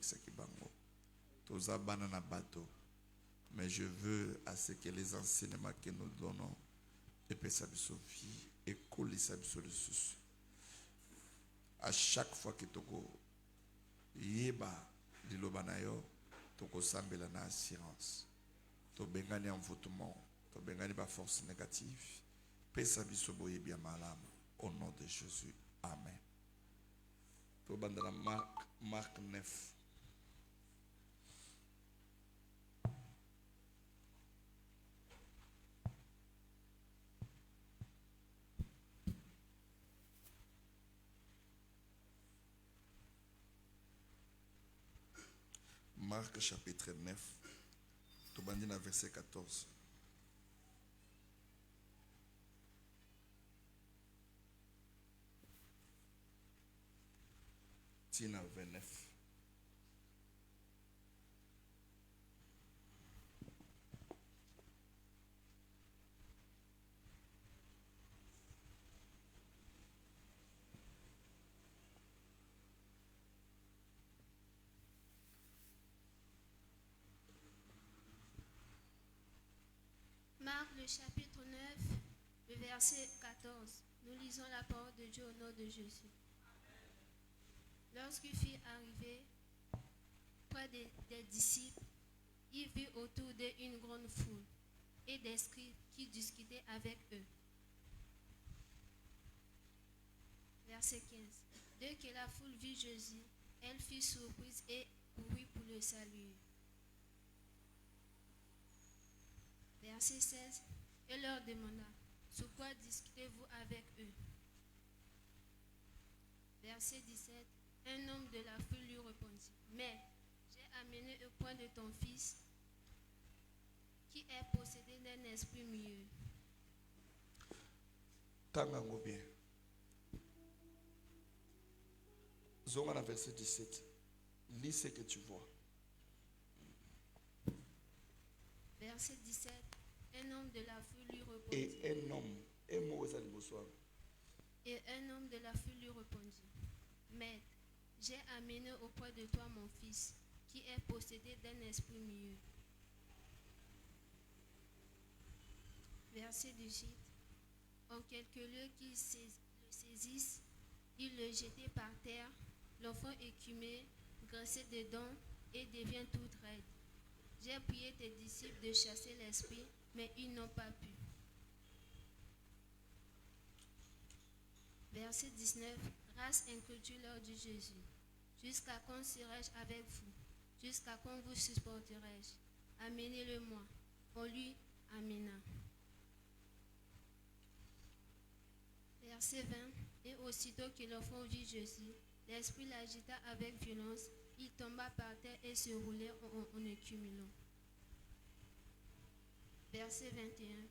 Tobekisaki bango. Toza bana na bateau. Mais je veux à ce que les enseignements que nous donnons epesa biso vie et kolisa biso lisusu. À chaque fois que toko yeba liloba na yo, toko sambela na assurance. To bengani envoûtement, to bengani ba force négative. Pesa biso boye bien malamu au nom de Jésus. Amen. To bandana Marc 9. Marc chapitre 9, tout bandina verset 14. Tina 29. Marc le chapitre 9, le verset 14. Nous lisons la parole de Dieu au nom de Jésus. Lorsqu'il fut arrivé près des disciples, il vit autour d'eux une grande foule et des scribes qui discutaient avec eux. Verset 15. Dès que la foule vit Jésus, elle fut surprise et courut pour le saluer. Verset 16. Et leur demanda, sur quoi discutez-vous avec eux? Verset 17. Un homme de la foule lui répondit, mais j'ai amené au point de ton fils qui est possédé d'un esprit mieux. Tangango bien. Zongana verset 17. Lis ce que tu vois. Verset 17. Un homme de la foule lui répondit. Et un homme. Et un homme de la foule lui répondit, Maître, j'ai amené auprès de toi mon fils, qui est possédé d'un esprit mieux. Verset 18. En quelques lieux qu'ils le saisissent, ils le jetaient par terre, l'enfant écumé, graissé de dents et devient tout raide. J'ai prié tes disciples de chasser l'esprit, mais ils n'ont pas pu. Verset 19. Race incrédule, leur dit Jésus. Jusqu'à quand serai-je avec vous? Jusqu'à quand vous supporterai-je? Amenez-le-moi. On lui amena. Verset 20. Et aussitôt que l'enfant vit Jésus, l'esprit l'agita avec violence. Il tomba par terre et se roulait en accumulant. Verset 21.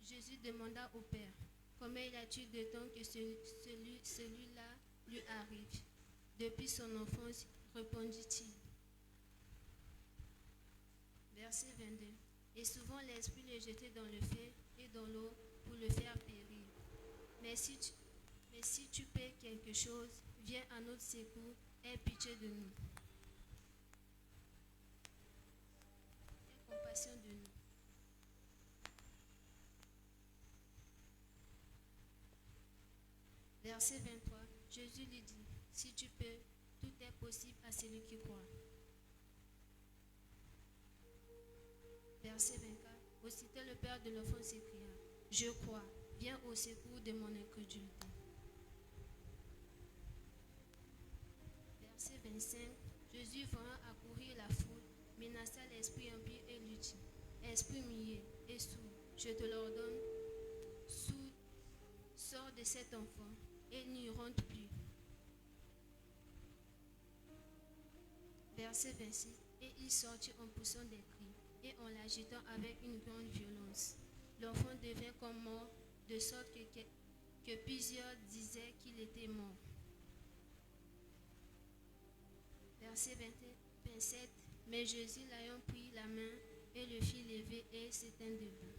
Jésus demanda au Père, combien il a-t-il de temps que celui-là lui arrive? Depuis son enfance, répondit-il. Verset 22. Et souvent l'esprit le jetait dans le feu et dans l'eau pour le faire périr. Mais si tu paies quelque chose, viens à notre secours, aie pitié de nous. Aie compassion de nous. Verset 23. Jésus lui dit, si tu peux, tout est possible à celui qui croit. Verset 24. Aussitôt le père de l'enfant s'écria, je crois, viens au secours de mon incrédulité. Verset 25. Jésus voyant accourir la foule, menaça l'esprit impie et lui dit, esprit muet et sourd, je te l'ordonne, sors de cet enfant et n'y rentre plus. Verset 26. Et il sortit en poussant des cris et en l'agitant avec une grande violence. L'enfant devint comme mort, de sorte que plusieurs disaient qu'il était mort. Verset 27. Mais Jésus l'ayant pris la main et le fit lever et s'éteint debout.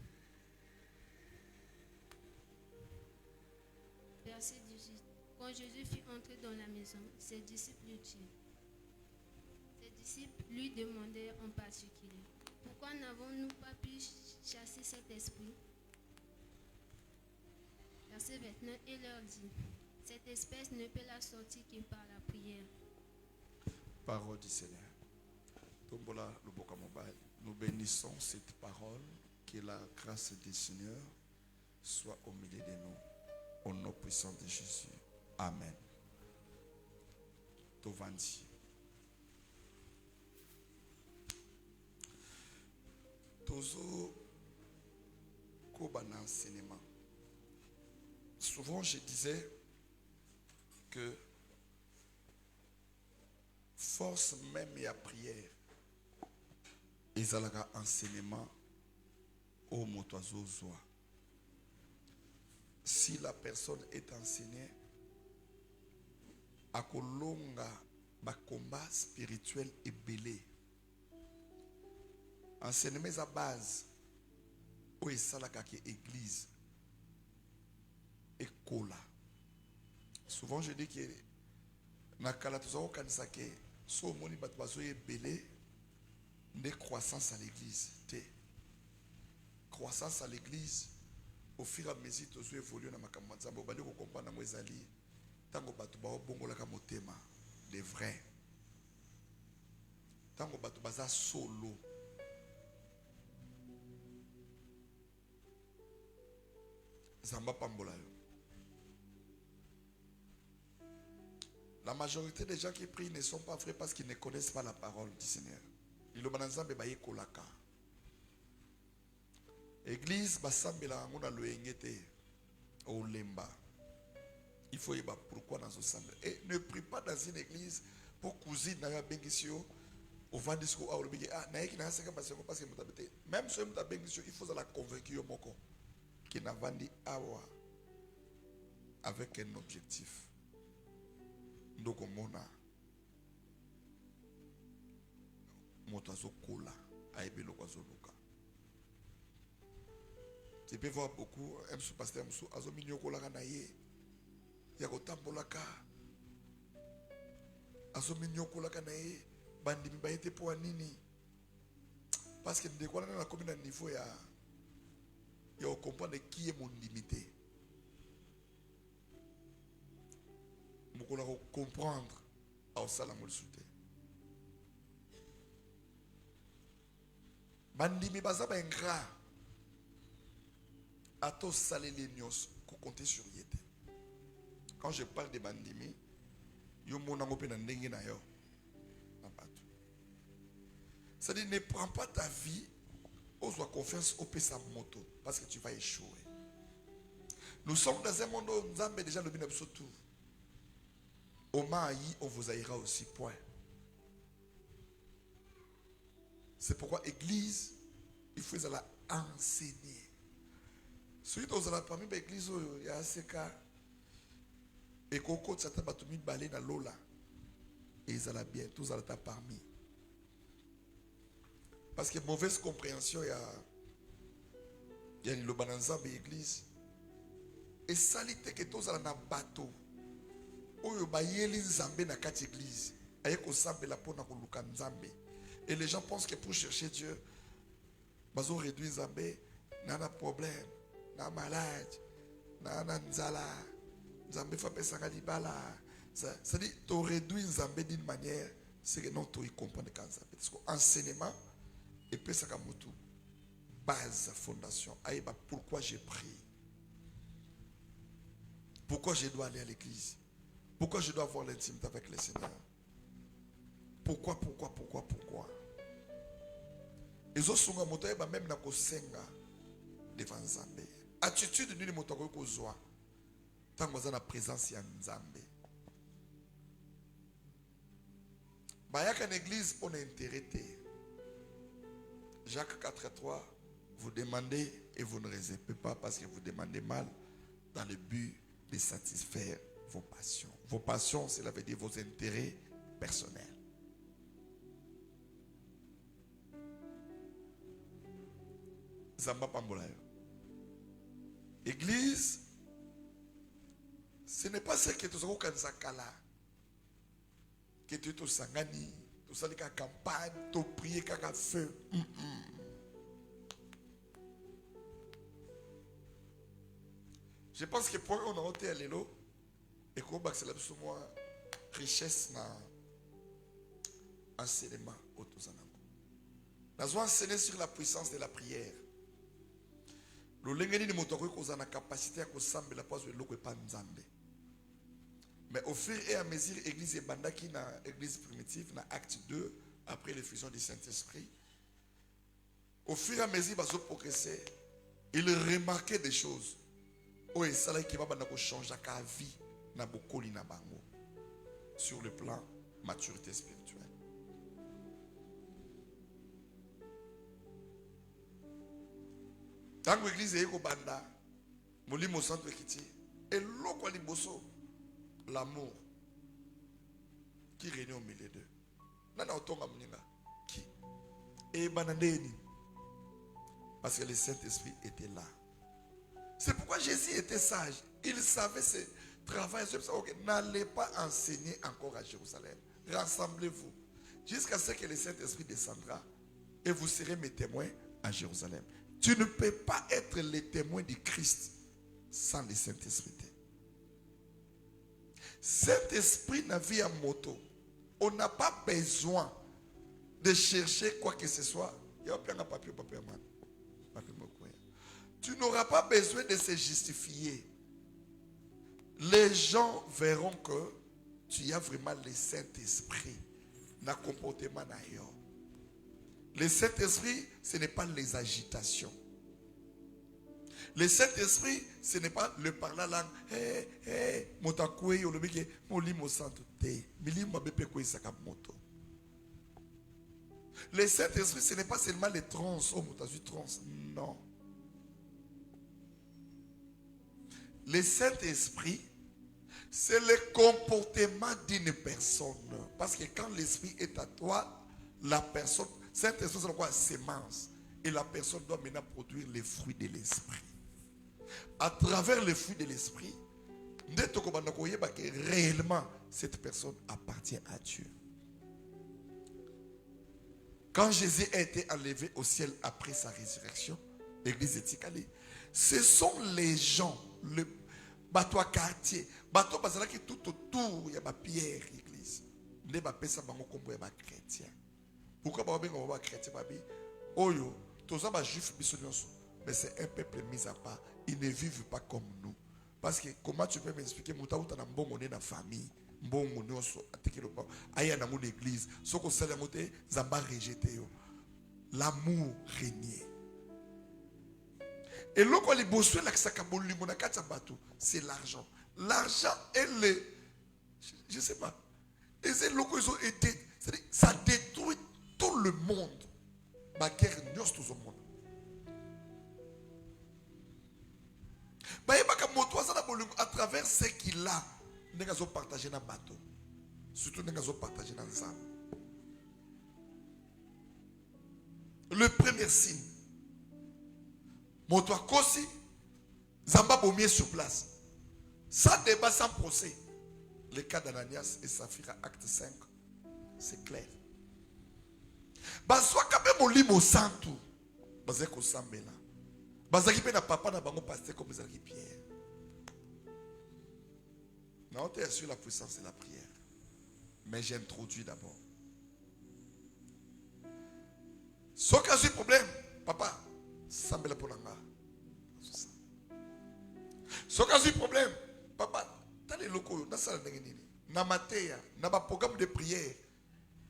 Verset 18. Quand Jésus fut entré dans la maison, ses disciples lui dirent, disciples lui demandèrent en particulier, « Pourquoi n'avons-nous pas pu chasser cet esprit ?» Verset 29, et leur dit, « Cette espèce ne peut la sortir que par la prière. » Parole du Seigneur. Tombola Luboka Mobile. Nous bénissons cette parole, que la grâce du Seigneur soit au milieu de nous, au nom puissant de Jésus. Amen. Tovandi. Tozo Kobana enseignement. Souvent je disais que force même et à prière, ils ont un enseignement au motoiseau zoa. Si la personne est enseignée, à kolonga ba combat spirituel et belé. Enseignement à base où est salaka qui église et kola. Souvent je dis que na kala tozako kanisa ke so moni bat bazo e belé de croissance à l'église. Croissance à l'église au fur et à mesure que tu évolues dans ma campagne, tu vas comprendre que ezali tango batu ba bongola ka motema de vrai. Tango batu baza solo. Zamba pambola yo. La majorité des gens qui prient ne sont pas vrais parce qu'ils ne connaissent pas la parole du Seigneur. Ilo bananzambe ba yekolaka. Église basambela ngona loengete au lemba. Il faut y avoir pourquoi dans ce semble. Et ne prie pas dans une église pour cousine na bengisio au vendisco a olobiki ah na yeki na seka parce que mutabete. Même si muta bengisio il faut la convaincre yo moko qui na vandi awa avec un objectif. Ndoko mona moto azokola aibelo kwazoluka. Tu peux voir beaucoup un sous-pasteur azo minyokola na ye ya kotambolaka azo minyokolaka na ye bandimi ba été pour nini parce que ndeko na komi na niveau ya comprendre qui est mon limité. Mokola comprendre au salamol souté. Bandimi baza ba ingrat. Ato salé nyos ko compter sur yete. Quand je parle de bandimi, yo mona ngope na ndenge na yo. C'est-à-dire ne prends pas ta vie aux confiance au pesa moto parce que tu vas échouer. Nous sommes dans un monde où nous avons déjà le bien tout. Au Maï, on vous haïra aussi, point. C'est pourquoi l'église, il faut la enseigner. Celui dont vous avez parmi l'église, il y a ces cas. Et qu'on compte certains bâtiments balés dans l'eau là. Et ils allaient bien, tous allaient parmi. Parce que mauvaise compréhension, il y a le bananza de l'église. Et salité que tous allaient dans le bateau. Oyo bayeli nzambe na kati église ayeko sambela pona koluka nzambe et les gens pensent que pour chercher Dieu bazo réduire nzambe na problème na malade na nzala nzambe fa pesanga libala ça dit tu réduire nzambe d'une manière c'est que non tu y comprendre quand nzambe parce que enseignement et pesaka mutu base fondation aiba pourquoi j'ai pris, pourquoi je dois aller à l'église. Pourquoi je dois avoir l'intimité avec le Seigneur? Pourquoi? Et zo sunga moto eba même na kosenga devant Nzambe. Attitude nini moto ko kozwa. Tango za na présence ya Nzambe. Bayaka na église pour intérêt. Jacques 4:3 vous demandez et vous ne recevez pas parce que vous demandez mal dans le but de satisfaire vos passions. Vos passions, cela veut dire vos intérêts personnels. Zamba Pambolayo. Église, ce n'est pas ce que tu as dit, que tu es au Sangani, Tout ça, les campagne, tout prier, caca feu. Je pense que pour on a ôté à l'élo, et qu'on va accélérer sur moi, richesse na enseignement au tout ça. Nous avons enseigné sur la puissance de la prière. Le lengeni ni moto ko za na capacité à kosambe la place de loko pa nzambe. Mais au fur et à mesure l'église ebandaki na église primitive na acte 2 après l'effusion du Saint-Esprit. Au fur et à mesure bazo progresser, il remarquait des choses. Oh et ça là qui va banda ko changer ka vie na bokoli na bango sur le plan maturité spirituelle. Dans l'église eko banda molimo santo ekiti et loko liboso l'amour qui régnait au milieu d'eux. Nana otonga mninga qui et banandeni parce que le Saint-Esprit était là. C'est pourquoi Jésus était sage. Il savait ce travail. N'allez pas enseigner encore à Jérusalem. Rassemblez-vous jusqu'à ce que le Saint-Esprit descendra et vous serez mes témoins à Jérusalem. Tu ne peux pas être le témoin du Christ sans le Saint-Esprit. Saint-Esprit n'a vu un moto. On n'a pas besoin de chercher quoi que ce soit. Tu n'auras pas besoin de se justifier. Les gens verront que tu as vraiment le Saint-Esprit dans le comportement d'ailleurs. Le Saint-Esprit, ce n'est pas les agitations. Le Saint-Esprit, ce n'est pas le parler langue. Le Saint-Esprit, ce n'est pas seulement les trans. Non. Le Saint-Esprit, c'est le comportement d'une personne. Parce que quand l'Esprit est à toi, la personne, Saint-Esprit, c'est quoi? Sémence. Et la personne doit maintenant produire les fruits de l'Esprit. À travers les fruits de l'Esprit, réellement, cette personne appartient à Dieu. Quand Jésus a été enlevé au ciel après sa résurrection, l'église est Tikali, ce sont les gens, le bateau quartier, bateau parce que tout autour, il y a ma pierre, l'église. Il y a des chrétiens. Pourquoi il y a des chrétiens? Oyo, tous les juifs, mais c'est un peuple mis à part. Ils ne vivent pas comme nous. Parce que comment tu peux m'expliquer, tu as une bonne famille, une bonne église, l'amour régnait. Et c'est l'argent. L'argent est le. Je ne sais pas. Et c'est locaux, ils ont été. Ça détruit tout le monde. Ma guerre, tout le monde. À travers ce qu'il a, nous avons partagé dans le bateau. Surtout, nous avons partagé dans le sang. Le premier signe. Moto Kosi, Zamba Bomier sur place. Sans débat, sans procès. Le cas d'Ananias et Saphira, acte 5. C'est clair. Baswa kabe molimo santu. Bazeko sambela. Bazaki pe na papa na bango pasteur comme Bazaki Pierre. Non, tu es sur la puissance de la prière. Mais j'introduis d'abord. Sauf qu'il y a un problème, papa, sambela pour l'anga. Sauf qu'il y a un problème, papa, dans les locaux, dans la dans Matéa, dans le programme de prière,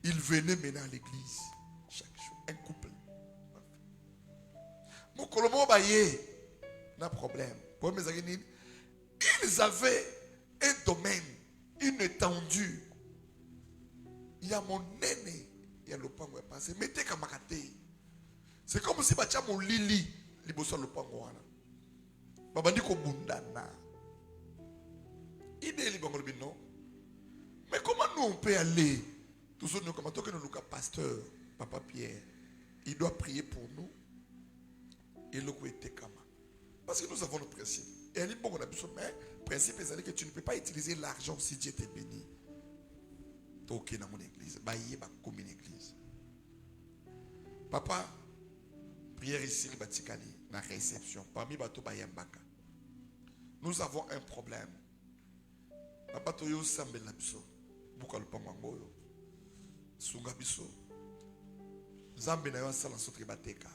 ils venaient maintenant à l'église chaque jour, un couple. Mon colomo baye, n'a problème. Ils avaient un domaine, une étendue. Il y a mon aîné, il y a le pango est passé. Mettez comme c'est comme si batia mon lili, li bosso le pango wana. Babandi ko bundana. Idée li bango non. Mais comment nous on peut aller? Tout ce nous comme que nous pasteur, papa Pierre, il doit prier pour nous. Et le coup était comme. Parce que nous avons le principe. Et elle est bon, on a besoin, mais le principe est que tu ne peux pas utiliser l'argent si Dieu t'est béni. toke dans mon église. Baye ba comme une église. Papa, prière ici, batikali, na réception. Parmi bato bayambaka. Nous avons un problème. Papa toyo sambel na biso. Bukal pamangoyo. Sunga biso. Zambe na yo sala sotre bateka.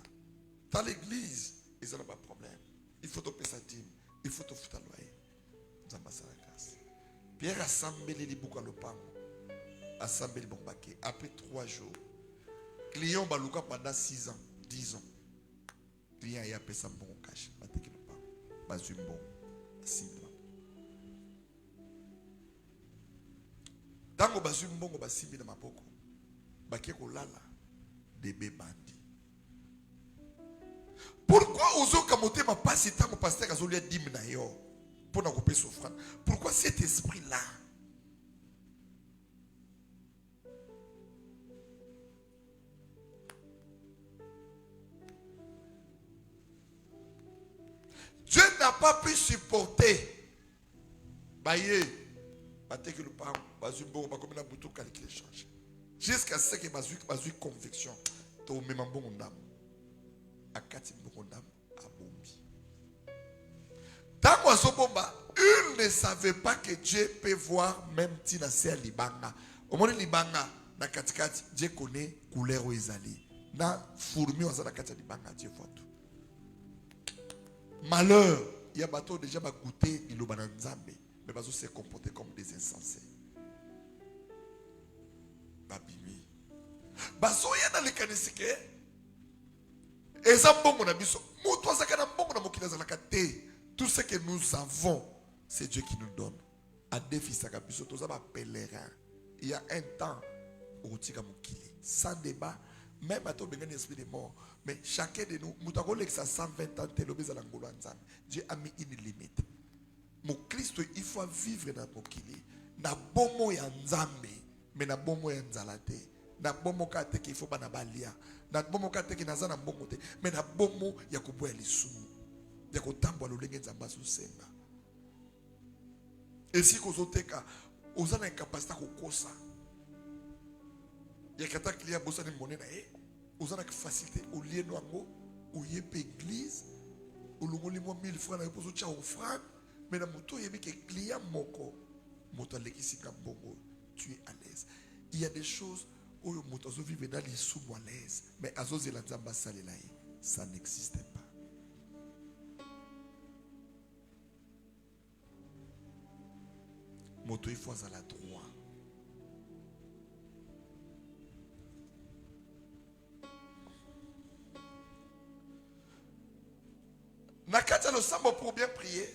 Dans l'église, ils n'ont pas de problème. Il faut te payer sa dîme. Il faut te foutre à loyer. Zamba sala grâce. Pierre a sambelé les boucles à l'opango. A sambelé bon paquet. Après 3 jours, client baluka pendant 6 ans, 10 ans. Client y a payé sa bon cash. Bateke le pain. Bazum bon. Simba. Tango bazum bon ba simbi na maboko. Baké ko lala bébé bandi. Pourquoi ozo kamote ma passe tango pasteur azolia dim na yo pour na couper souffrance? Pourquoi cet esprit là? Dieu n'a pas pu supporter. Baye, que le parent, bazumbo, ba comme na boutou calculer change. Jusqu'à ce que bazu conviction, to même bon ndam. Akati bon ndam a bombi. Tango azobomba, il ne savait pas que Dieu peut voir même tina ser libanga. Au moment libanga na katikati, Dieu connaît couleur ezali. Na fourmi ozala kati libanga Dieu voit tout. Malheur, il y a bateau déjà va goûter il a nzambe, mais bateau se comporter comme des insensés. Babimi. Baso ya dans le kanisike. Ezambongo na biso. Muto azakana mbongo na mokila zalaka te. Tout ce que nous avons, c'est Dieu qui nous donne. A défi saka biso toza ba pèlerin. Il y a un temps où tika mokili. Sans débat, même à ton bénin esprit de mort. Mais chacun de nous, ça 120 ans, Dieu a mis une limite. Mon Christ, il faut vivre dans mon kili. Na bomo ya nzambe, mais na bomo ya nzalate. Na bomo kate ki faut bana balia. Na bomo kate ki nazana bomo te, mais na bomo ya kuboya lisumu. Ya kutambwa lolenge nzamba susenga. Et si kozoteka, ozana incapacité kokosa. Ya kata kliya bosa ni monena vous avez facilité au lieu de l'ango, où il y a une église, où l'on a 1000 francs, on a besoin de francs, mais dans le moto, il y a des clients moko, moto l'église bongo, tu es à l'aise. Il y a des choses où le moto vit dans les sous à l'aise, mais à zose la zamba salelaï, ça n'existait pas. Moto il faut à la droite. Nakata le sambo pour bien prier.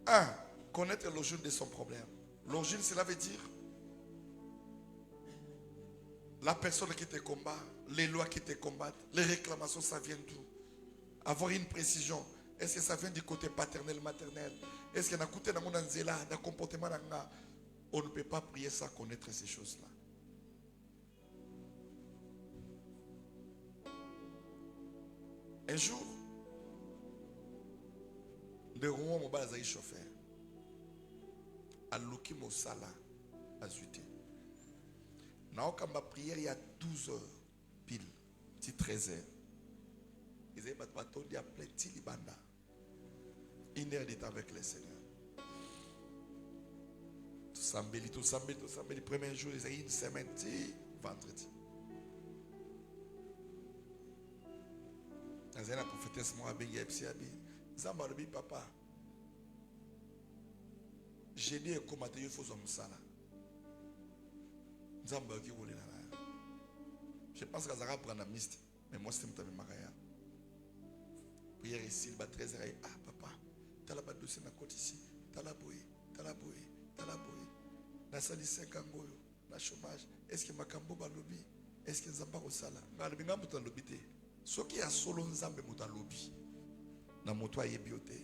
1. Connaître l'origine de son problème. L'origine, cela veut dire la personne qui te combat, les lois qui te combattent, les réclamations, ça vient d'où? Avoir une précision. Est-ce que ça vient du côté paternel, maternel? Est-ce qu'il y a un côté dans mon anzela, dans le comportement? On ne peut pas prier sans connaître ces choses-là. Un jour, de Rouen, mon bazar chauffeur, à Luki Mosala, à Zuté. Now, quand ma prière, il y a 12 heures, pile, petit 13 heures. Ils avaient dit à plein de Libanda. 1 heure d'état avec le Seigneur. Tout sambeli. Le premier jour, ils avaient une semaine, vendredi. La prophétesse m'a dit, papa, j'ai dit comment tu fais ça. Je pense que ça va prendre un mist, mais moi c'est un magaya. Prière ici, il va 13 heures. Ah papa, tu as la dossier na côté ici, tu as la boye. Na sali 5 ans, na chômage. Est-ce que ma cambo ba lobby? Est-ce que Nzamba ko sala? Ngal binga muta lobby te. Ce qui a solo nzambe muta lobby. Na moto aye biote.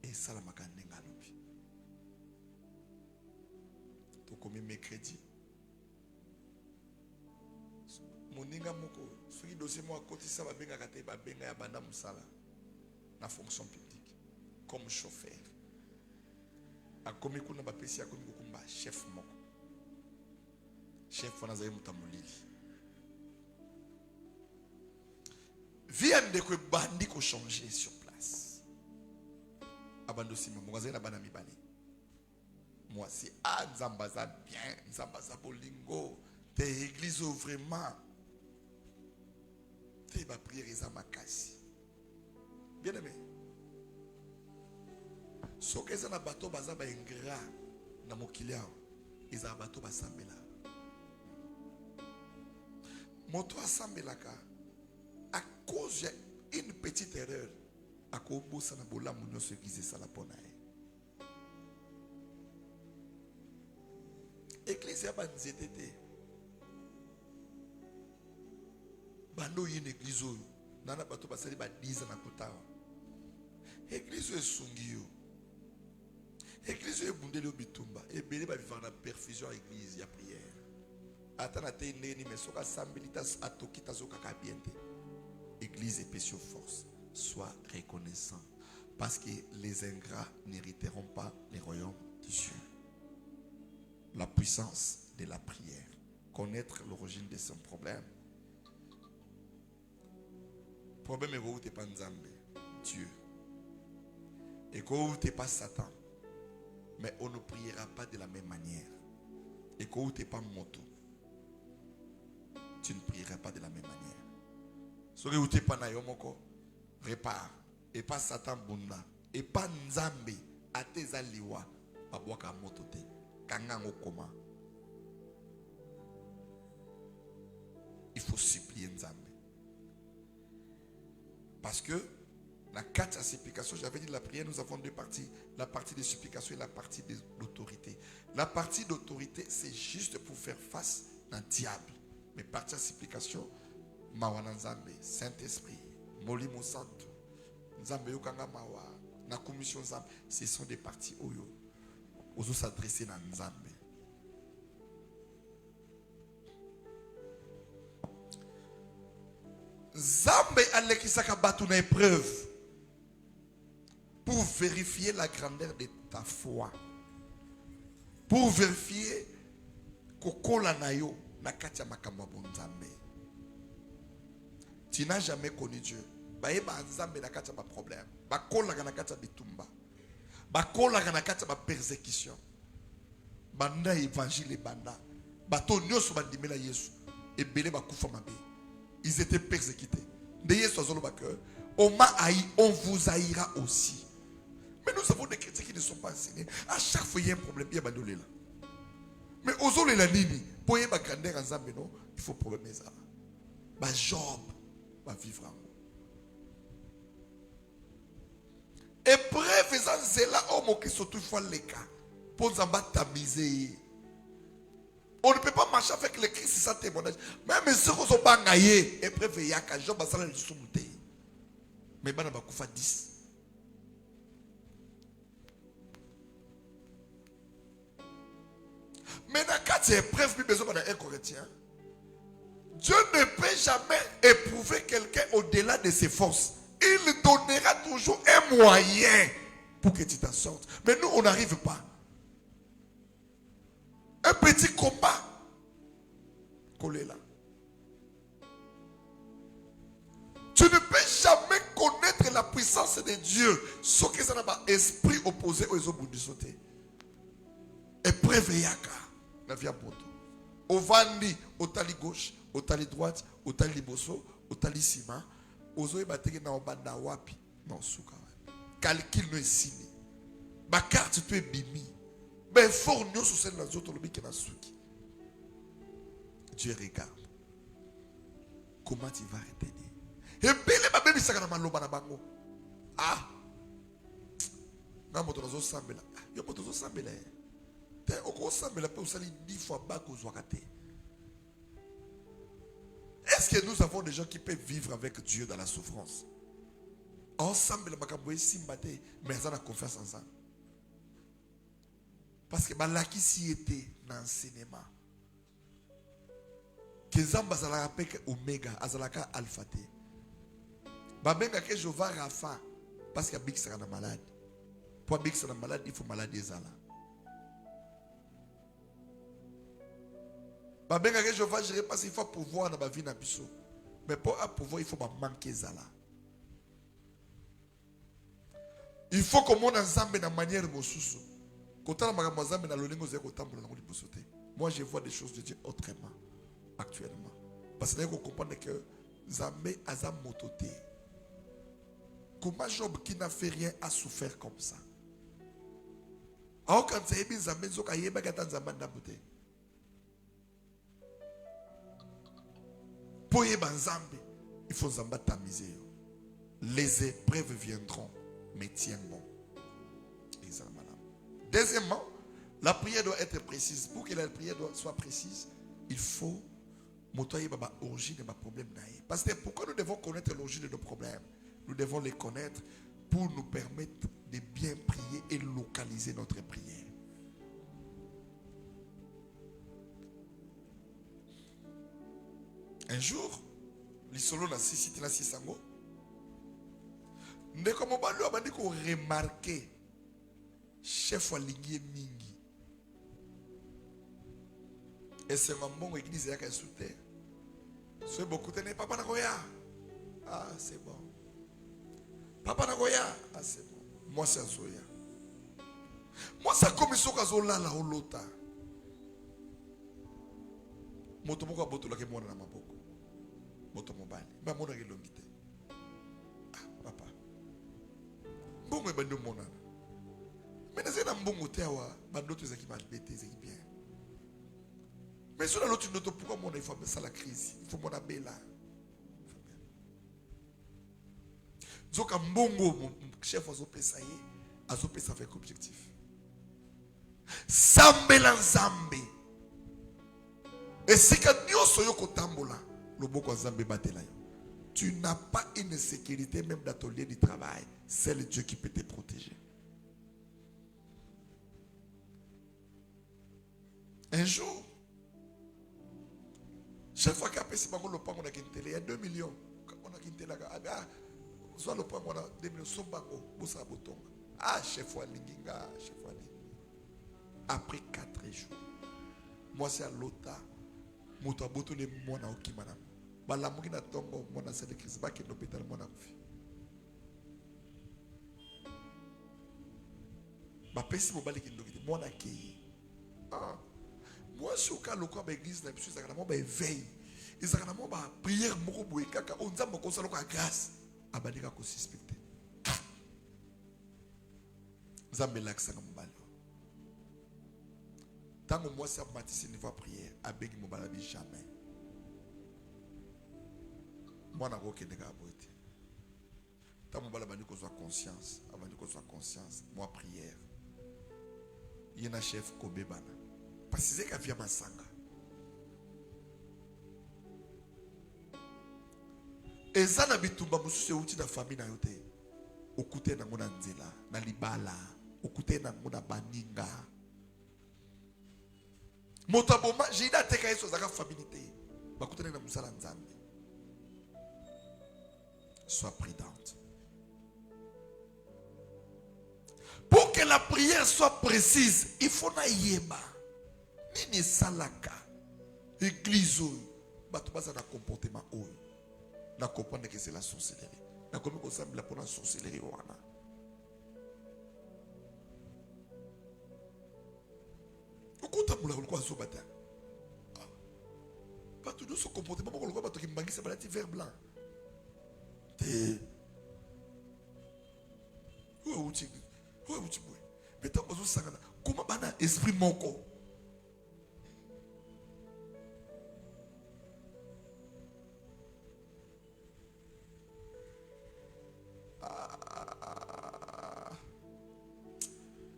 Et sala makande nga lobby. To komi mercredi. Moninga moko, ce qui dossier moi côté ça va benga kate ba benga ya banda musala. Na fonction publique comme chauffeur. A komi kuna ba pesi a komi bitumba chef moko. Chef wana zaye mutamulili. Vient de que bandi ko changer sur place. Abando sima mwazaye na bana mibali. Moi c'est nzambaza bien, nzambaza bolingo, te église vraiment. Te ba prière eza makasi. Bien aimé. Soki eza na bato baza ba ingrat na mokili awa, eza bato basambela. Moto asambelaka à cause d'une petite erreur, à cause de na bola munyo se gize sala pona e. Église ya banzete te. Bando une église oyo, nana bato basali ba 10 na kotawa. Église esungi yo. Église ebundeli o bitumba, ebele ba vivre na perfusion à église ya prière. Atana te neni mais soka sambelitas atokita zoka kabiente. Église et sur force, sois reconnaissant parce que les ingrats n'hériteront pas les royaumes de Dieu. La puissance de la prière, connaître l'origine de son problème. Problème est où tu n'es pas Nzambe, Dieu. Et quand tu n'es pas Satan, mais on ne priera pas de la même manière. Et quand tu n'es pas moto, tu ne prieras pas de la même manière. Si tu n'es pas Nayomoko, répare. Et pas Satan Bunda. Et pas Nzambe, à tes aliwa, Babwaka motote, Kangango Koma. Il faut supplier Nzambe. Parce que la 4 supplication, j'avais dit la prière, nous avons deux parties. La partie de supplication et la partie de l'autorité. La partie d'autorité, c'est juste pour faire face à un diable. Mais partie de supplication, Mawana Nzambe, Saint-Esprit, Molimo Santo, Nzambe Yokanga Mawa, na commission Nzambe, ce sont des parties Oyo. Ozo s'adresser à Nzambe. Nzambe alekisaka batu na épreuve pour vérifier la grandeur de ta foi. Pour vérifier kokola na yo na kati ya makambo ya Nzambe. Tu n'as jamais connu Dieu. Baeba Nzambe na kati ya ba problème. Bakola na kati ya bitumba. Bakola na kati ya ba persécution. Banda évangile banda. Bato nyoso bandimela Yesu. Ebele bakufa mabe. Ils étaient persécutés. On vous haïra aussi. Mais nous avons des chrétiens qui ne sont pas enseignés. À chaque fois, il y a un problème. Il y a un là. Mais aux autres, pour y avoir grandeur en Zambie, il faut problème ça. Job va vivre en vous. Épreuve faisant cela, homme qui sont toutefois les cas. Pour Zamba tamiser. On ne peut pas marcher avec le Christ sans témoignage. Même ceux qui sont bangaillés, épreuve yaka, Job va s'en aller sur le thé. Mais il va faire 10. Maintenant, quand c'est épreuve, il besoin d'un Corinthien. Dieu ne peut jamais éprouver quelqu'un au-delà de ses forces. Il donnera toujours un moyen pour que tu t'en sortes. Mais nous, on n'arrive pas. Un petit combat collé là. Tu ne peux jamais connaître la puissance de Dieu. Ce qui est un esprit opposé aux autres bouts du sauté. Épreuve yaka. La vie à poto. Au vandi, au tali gauche, au tali droite, au tali liboso, au tali sima. Aux oeufs battés dans le banda wapi. Non, souka. Calcul ne est signé. Ma carte tu es bimi. Mais il faut nous sur celle des autres qui n'a souki. Dieu regarde. Comment tu vas retenir? Et puis les babes ils s'agranent mal au bango. Ah. Non moto nazo sambela. Yo moto nazo sambela. Te oko sambela pe usali 10 fois bas aux wakate. Est-ce que nous avons des gens qui peuvent vivre avec Dieu dans la souffrance? Ensemble makambo simbate mais ça a confiance en ça. Parce que balaki si était dans l'enseignement. Que Zamba zalaka peke Omega, azalaka Alpha te. Babenga que Jova Rafa parce que Big sera malade. Pour Big sera malade, il faut maladie zala. Je vais gérer parce qu'il faut pouvoir dans ma vie. Mais pour pouvoir, il faut manquer ça là. Il faut que mon ensemble de manière mosusu. Moi, je vois des choses de Dieu autrement, actuellement. Parce que vous comprenez que Zambé a sa mototé. Comment Job qui n'a fait rien a souffert comme ça? Alors quand c'est Zambé, pour y Zambé, il faut Zamba tamiser. Les épreuves viendront, mais tiens bon. Deuxièmement, la prière doit être précise. Pour que la prière soit précise, il faut montrer l'origine de ma problème. Parce que pourquoi nous devons connaître l'origine de nos problèmes? Nous devons les connaître pour nous permettre de bien prier et localiser notre prière. Un jour, l'isolo na sisi tina sisango. Ne comme on va lui qu'on remarquer chef wa lingi mingi. Et c'est un bon église qui est sous terre. C'est beaucoup de papa Nagoya. Ah, c'est bon. Papa Nagoya. Ah, c'est bon. Moi, c'est un soya. Moi, c'est comme si on a la holota. Moto moko boto la ke mona na maboko. Moto mobile. Ba mona ke longite. Ah, papa. Bongo e bando mona. Mais c'est un bon côté wa bando to ezaki malbete ezaki bien. Mais sur l'autre note pourquoi mon il faut ça la crise. Il faut mon abela. Zoka mbongo mon chef azo pesa avec objectif. Sambela nzambe. Et si quand nyoso yo kotambola, loboko nzambe batela yo. Tu n'as pas une sécurité même dans ton lieu de travail. C'est le Dieu qui peut te protéger. Un jour, chaque fois qu'il y a un peu de temps, on a il y a 2 millions. On a quitté là. Soit le point, on a 2 millions. Ah, chef Walinginga, chef Walinginga. Après 4 jours, moi c'est à l'OTA. Moto aboto le mona okimana. Balamuki na tombo mona c'est le crise ba ki l'hôpital mona kufi. Ba pesi mo bali ki ndokiti mona ki. Ah. Moi je suis au cas local ba église na biso zakana mo ba éveil. Izakana mo ba prière moko boye kaka onza moko sala ko grâce. Abadika ko suspecter. Zambela kisanga mbalo. Tant que moi, c'est bâti niveau prière, avec mon balabi jamais. Moi, je n'ai aucun dégât à boiter. Tant que mon balabi soit conscience, avant que soit conscience, moi, prière. Il y a un chef Kobe Bana. Parce que c'est qu'il y a ma sanga. Et ça, n'a bitumba musu se uti na famille na yote. Okute na mona nzela, na libala, okute na mona baninga. Motaboma, j'ai dit à tes cahiers sur la famille. Sois prudente. Pour que la prière soit précise, il faut na yeba. Nini salaka. Église, batubasa na comportement ou. Na comprendre que c'est la sorcellerie. Na comme qu'on semble pour la sorcellerie wana. Pas tout ce comportement qui me c'est un vert blanc. Mais tant que vous comment bana esprit moko.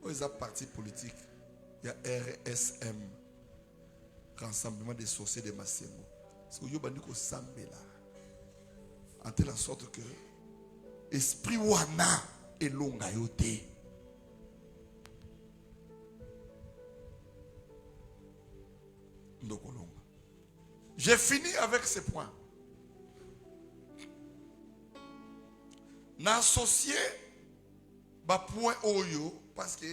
Les partis politiques. Il y a RSM, Rassemblement des sorciers de Massimo. Parce que Yobaniko Sambela. En telle sorte que esprit wana et longa yote. J'ai fini avec ces points. N'associer ba point oyo parce que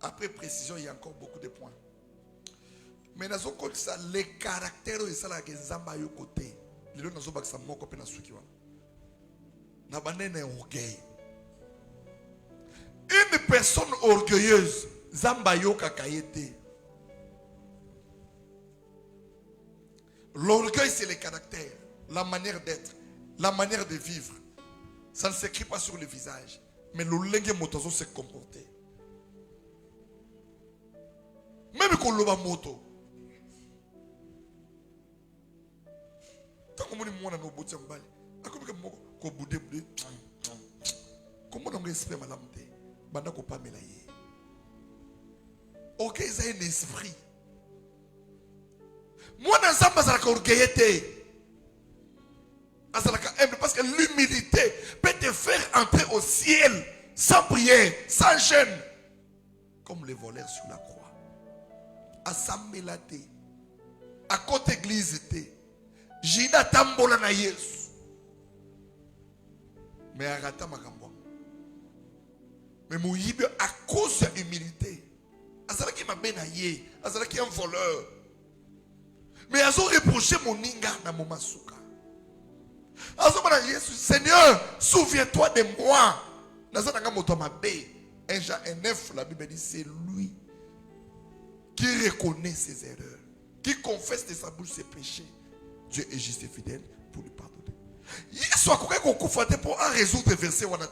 après précision, il y a encore beaucoup de points. Mais dans son côté, ça, les caractères de ça, que Zamba yo côté. Les gens n'ont pas que ça moko pe na sukiwa. Na banene orgueil. Une personne orgueilleuse, Zamba yo kakayete. L'orgueil, c'est le caractère, la manière d'être, la manière de vivre. Ça ne s'écrit pas sur le visage, mais le lengue motozo se comporter. Même quand l'on va moto, tant que mon monde a nos bottes en balle, à comme que mon ko boudé boudé, comment on espère madame te, banda ko pas mélayer. Ok, ça est un esprit. Moi, dans ça, je suis orgueilleux. Parce que l'humilité peut te faire entrer au ciel sans prière, sans gêne. Comme les voleurs sur la croix. À Samelate, à côté église, Jina Tambola na Yesu. Mais à Rata Makambo. Mais Mouyibe, à cause de l'humilité. À ça qui m'a bénaillé. À ça qui est un voleur. Mais ils ont reproché mon ninga na momasuka. Seigneur, souviens-toi de moi. Un Jean 9, la Bible dit c'est lui qui reconnaît ses erreurs, qui confesse de sa bouche ses péchés. Dieu est juste et fidèle pour lui pardonner. Yesu a confronté pour en résoudre le verset. Alors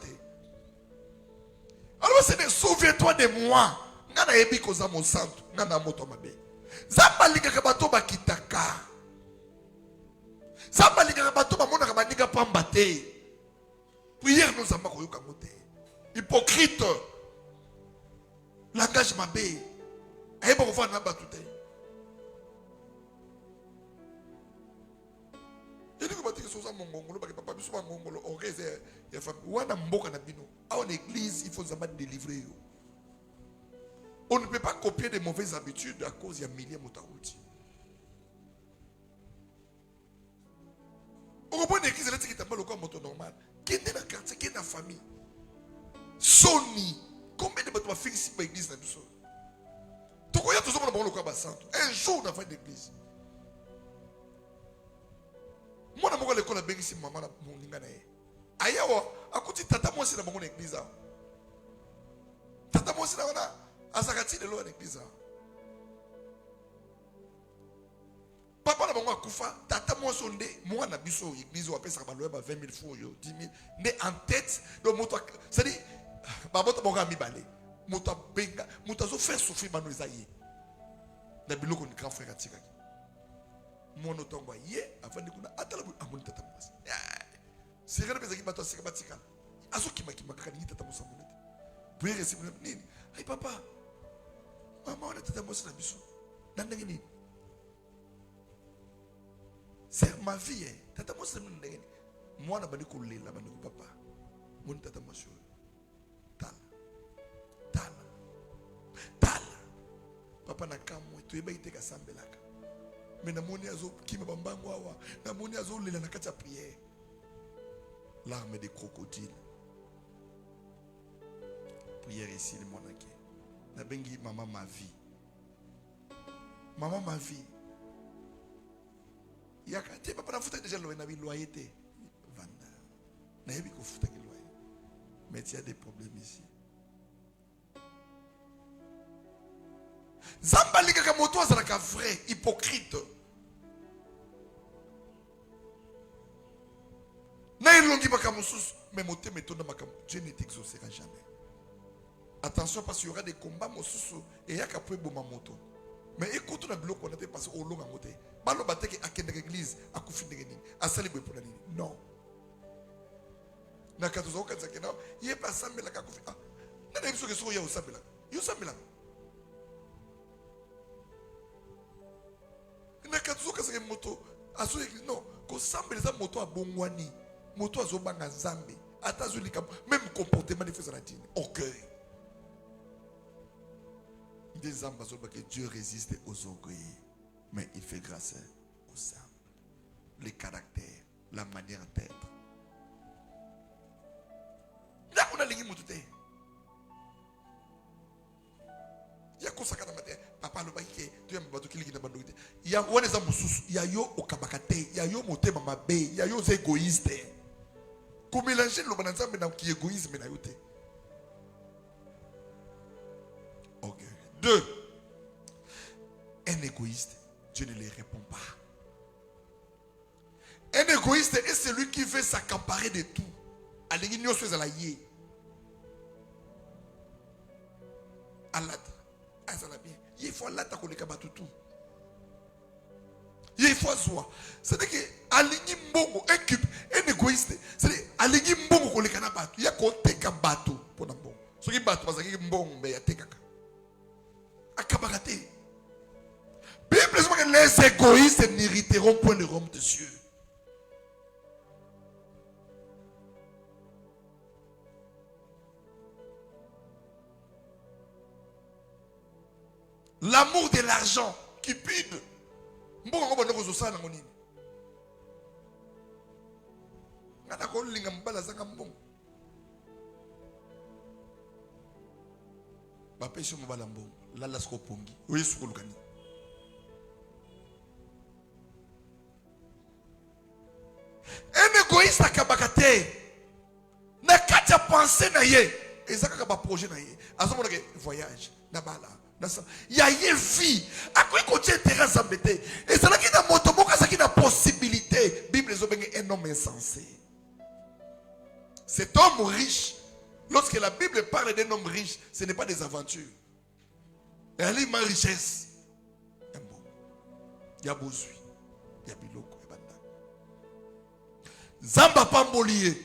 Seigneur, souviens-toi de moi. Ngana yebi koza mo santo, ngana moto mabe. Zamba linga bato bakitaka. Zamba linga bato bamona ka baninga pambate. Prière nous zamba koyoka mote. Hypocrite. Langage mabe. Ayeba ko fana bato te. Yedi ko batiki soza mongongolo ba papa biso ba ngongolo oreze ya famille. Wana mboka na bino. A en église, il faut zamba délivrer yo. On ne peut pas copier de mauvaises habitudes à cause de milliers de moutaouti. On comprend une église qui est un peu normal. Qui est dans le quartier, qui est dans la famille. Sony. Combien de gens font ici pour l'église? Un jour, on a fait l'église. Moi, je suis l'école à Bégissi, maman, mon ningana. Ayawa, à côté de tata, moi, c'est dans mon église. Tata, moi, c'est dans mon église. Azakati de l'eau à l'église. Papa n'a pas koufa. Tata moi sonde. Moi na biso église ou après ça va louer 20 000 francs 10 000. Mais en tête le moto. C'est dit. Baba to bonga mi balé. Moto benga. Moto zo faire souffrir manu zaye. Na biloko ni grand frère atika. Mon otongo yé avant de kuna atala amoni tata moi. C'est rien mais qui bato c'est batika. Azo ki makaka ni tata moi samone. Puis resi nini. Hey papa. Maman, on était dans mon biso. C'est ma vie. Tata moi moi na bani kolé la bani papa. Mon tata moi Tal. Papa na kamwe to yeba iteka sambelaka. Mais na moni azo kima bambango awa. Na moni azo lela na kati ya prière. L'arme des crocodiles. Prière ici le monake. Na bengi maman ma vie. Maman ma vie. Yakate papa na futa déjà loyer na bi loyer vanda. Na yebi ko futa ki loyer. Mais il y a des problèmes ici. Zamba lika ka moto azala ka vrai hypocrite. Na ilongi baka mususu mais moté metonda baka Dieu ne t'exaucera jamais. Attention parce qu'il y aura des combats mosusu et yaka peut boma moto. Mais écoute na biloko on a passé au long à moté. Balo bateke akende l'église akufi ndengeni asali boy pour la ligne. Non. Na katozo ka tsakena yé pas sambela ka kufi. Ah. Na biso ke so ya usambela. Yo sambela. Na katozo ka tsakena moto aso l'église non, ko sambela za moto abongwani. Moto azobanga nzambe. Atazulika même comportement de faisant la dîne. Orgueil. Des âmes que Dieu résiste aux orgueilleux, mais il fait grâce aux simples. Les caractères, la manière d'être. Là, on a les Il y a kosaka na matin papa le baike tu aimes bato kili na bandokite il y a one za mususu il y a yo okabakate il y a yo motema mabe il y a yo égoïste comme mélanger le bananzambe na qui égoïsme na yote. OK. 2. Un égoïste, Dieu ne les répond pas. Un égoïste est celui qui veut s'accaparer de tout. Alingi nyoso ezala ye. Alata. Azala bien. Il faut alata koleka batutu. Il faut soi. C'est-à-dire que alingi mbongo un égoïste. C'est-à-dire alingi mbongo koleka na batu. Il y a koteka batu pour na mbongo. Soki batu bazaki mbongo mais ya tekaka. Akabarate. Bible dit que les égoïstes n'hériteront point le royaume de Dieu. L'amour de l'argent qui pine. Mbongo ngomba ndoko zosala ngo nini? Ngata ko linga mbala zanga mbongo. Ba pesho mbala mbongo. Lala sko pongi. Oyi sukolukani. Un égoïste akabakate. Na katia penser na ye. Ezaka ka ba projet na ye. Azomona ke voyage na bala. Il y a une vie. À quoi il tient terrain s'embêter. Et c'est là qu'il y a une possibilité. Bible est un homme insensé. Cet homme riche, lorsque la Bible parle d'un homme riche, ce n'est pas des aventures. Elle est ma richesse. Il y a besoin. Il y a biloko. Zamba pambolié.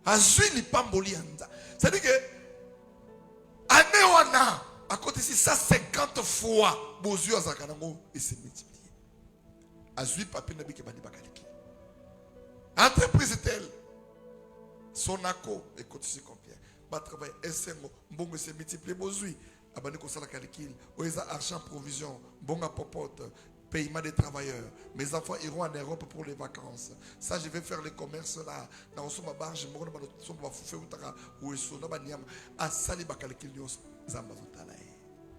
Azui ni pambolié. C'est-à-dire que année wana à côté de 150 fois Bozu azakanango et se multiplie. Azui papier nabi ke bani bakaliki. Entreprise est-elle Sonako et côté si combien. Ba travail SMO mbongo se multiplie Bozui abani ko sala calcul. Oeza argent provision, bonga popote, paiement des travailleurs. Mes enfants iront en Europe pour les vacances. Ça, je vais faire les commerces là. Dans ma barge, je me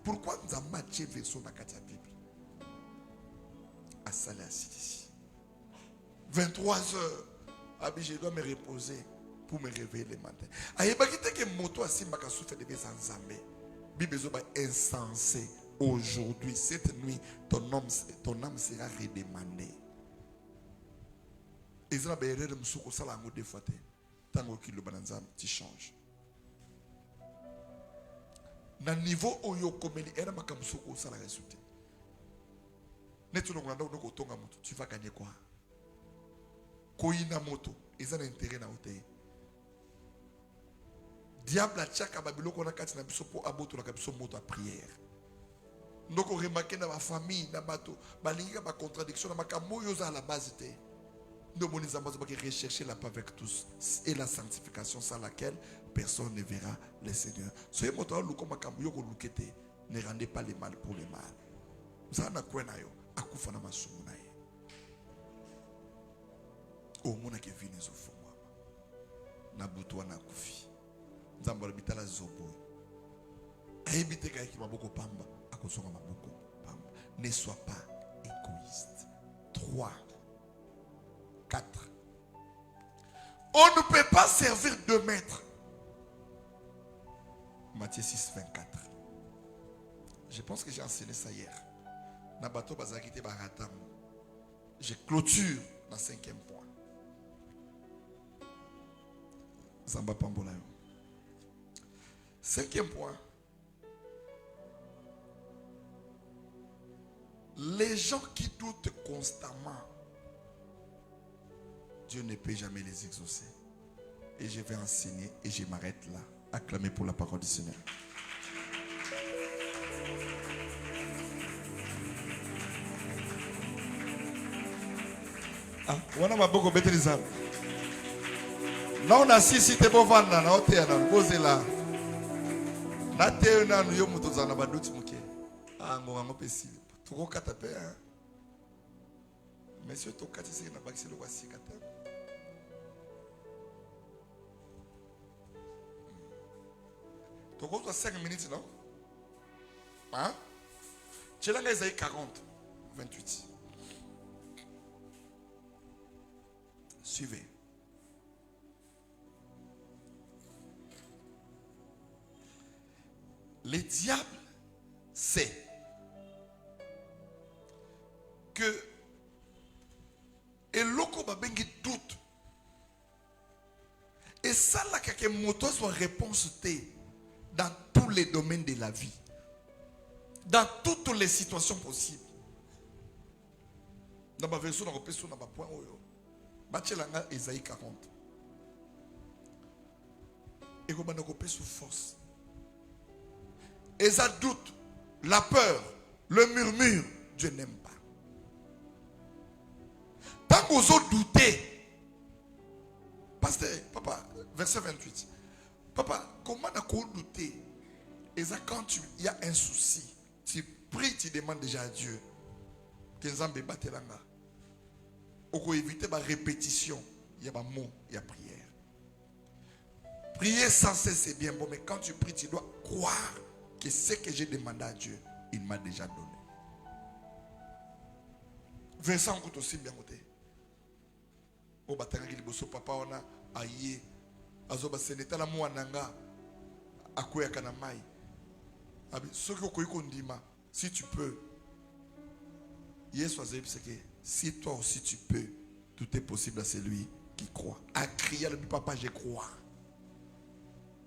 pourquoi nous avons matché version dans la Bible? À ça, 23 heures. Je dois me reposer pour me réveiller le matin. Ayebakite que moto asimba ka souffle de bezanzambe. Bible est insensé. Aujourd'hui, cette nuit, ton âme sera redemandée. Ezra Béhérer de Moussouko Salango des fois. Tango qui le bananzam, tu changes. Dans le niveau où yo komeli, era makamoussouko sala résultat. Netu no nganda no kotonga moto, tu vas gagner quoi? Koina moto, ezana intérêt na ote. Diable a tchaka babiloko na kati na biso po aboto na kabiso moto à prière. Nous avons remarqué dans ma famille, dans ma contradiction, dans ma camouflage à la base. Nous avons recherché la paix avec tous et la sanctification sans laquelle personne ne verra le Seigneur. Soyez moto ne rendez pas le mal pour le mal. Vous avez un akufa na masumu na ye. O mona ke vini zo fomwa. Na butu na kufi. Nzamba bitala zobo. Ayibite ka ki maboko pamba. Ne sois pas égoïste. 3. 4. On ne peut pas servir deux maîtres. Matthieu 6, 24. Je pense que j'ai enseigné ça hier. Nabato Bazakite Baratam. Je clôture dans 5e point. Zamba Pambolayo. 5e point. Les gens qui doutent constamment, Dieu ne peut jamais les exaucer. Et je vais enseigner et je m'arrête là. Acclamez pour la parole du Seigneur. Ah, on a beaucoup de choses. Là, on a 6 sites pour vendre. On a posé là. On a été là. Nous sommes tous en train de se faire. Ah, on a fait. Tout le monde monsieur, tout le monde n'a pas de voici. Tu as 5 minutes, non? Hein? Tu as Isaïe 40, 28. Suivez. Le diable sait que et loko babengi doute et ça là que moto soit réponse T dans tous les domaines de la vie, dans toutes les situations possibles. Dans ma version, on peut dans ma point oyo. Bachelanga Isaïe 40. Et comment on peut sous force. Et ça doute, la peur, le murmure, Dieu n'aime pas. Tant que vous doutez, pasteur, papa, verset 28. Papa, comment on peut douter? Et ça, quand il y a un souci, tu pries, tu demandes déjà à Dieu. Que nous avons battu là. Pour éviter la répétition, il y a un mot, il y a prière. Prier sans cesse, c'est bien bon, mais quand tu pries, tu dois croire que ce que j'ai demandé à Dieu, il m'a déjà donné. Vincent coûte aussi bien côté. Au batanga qui bosso papa on a aïe. Azoba seneta la mouananga. Akoya kanamai. Abi ce que koyi kondima, si tu peux. Yes was c'est que si toi aussi tu peux, tout est possible à celui qui croit. A crier le papa je crois.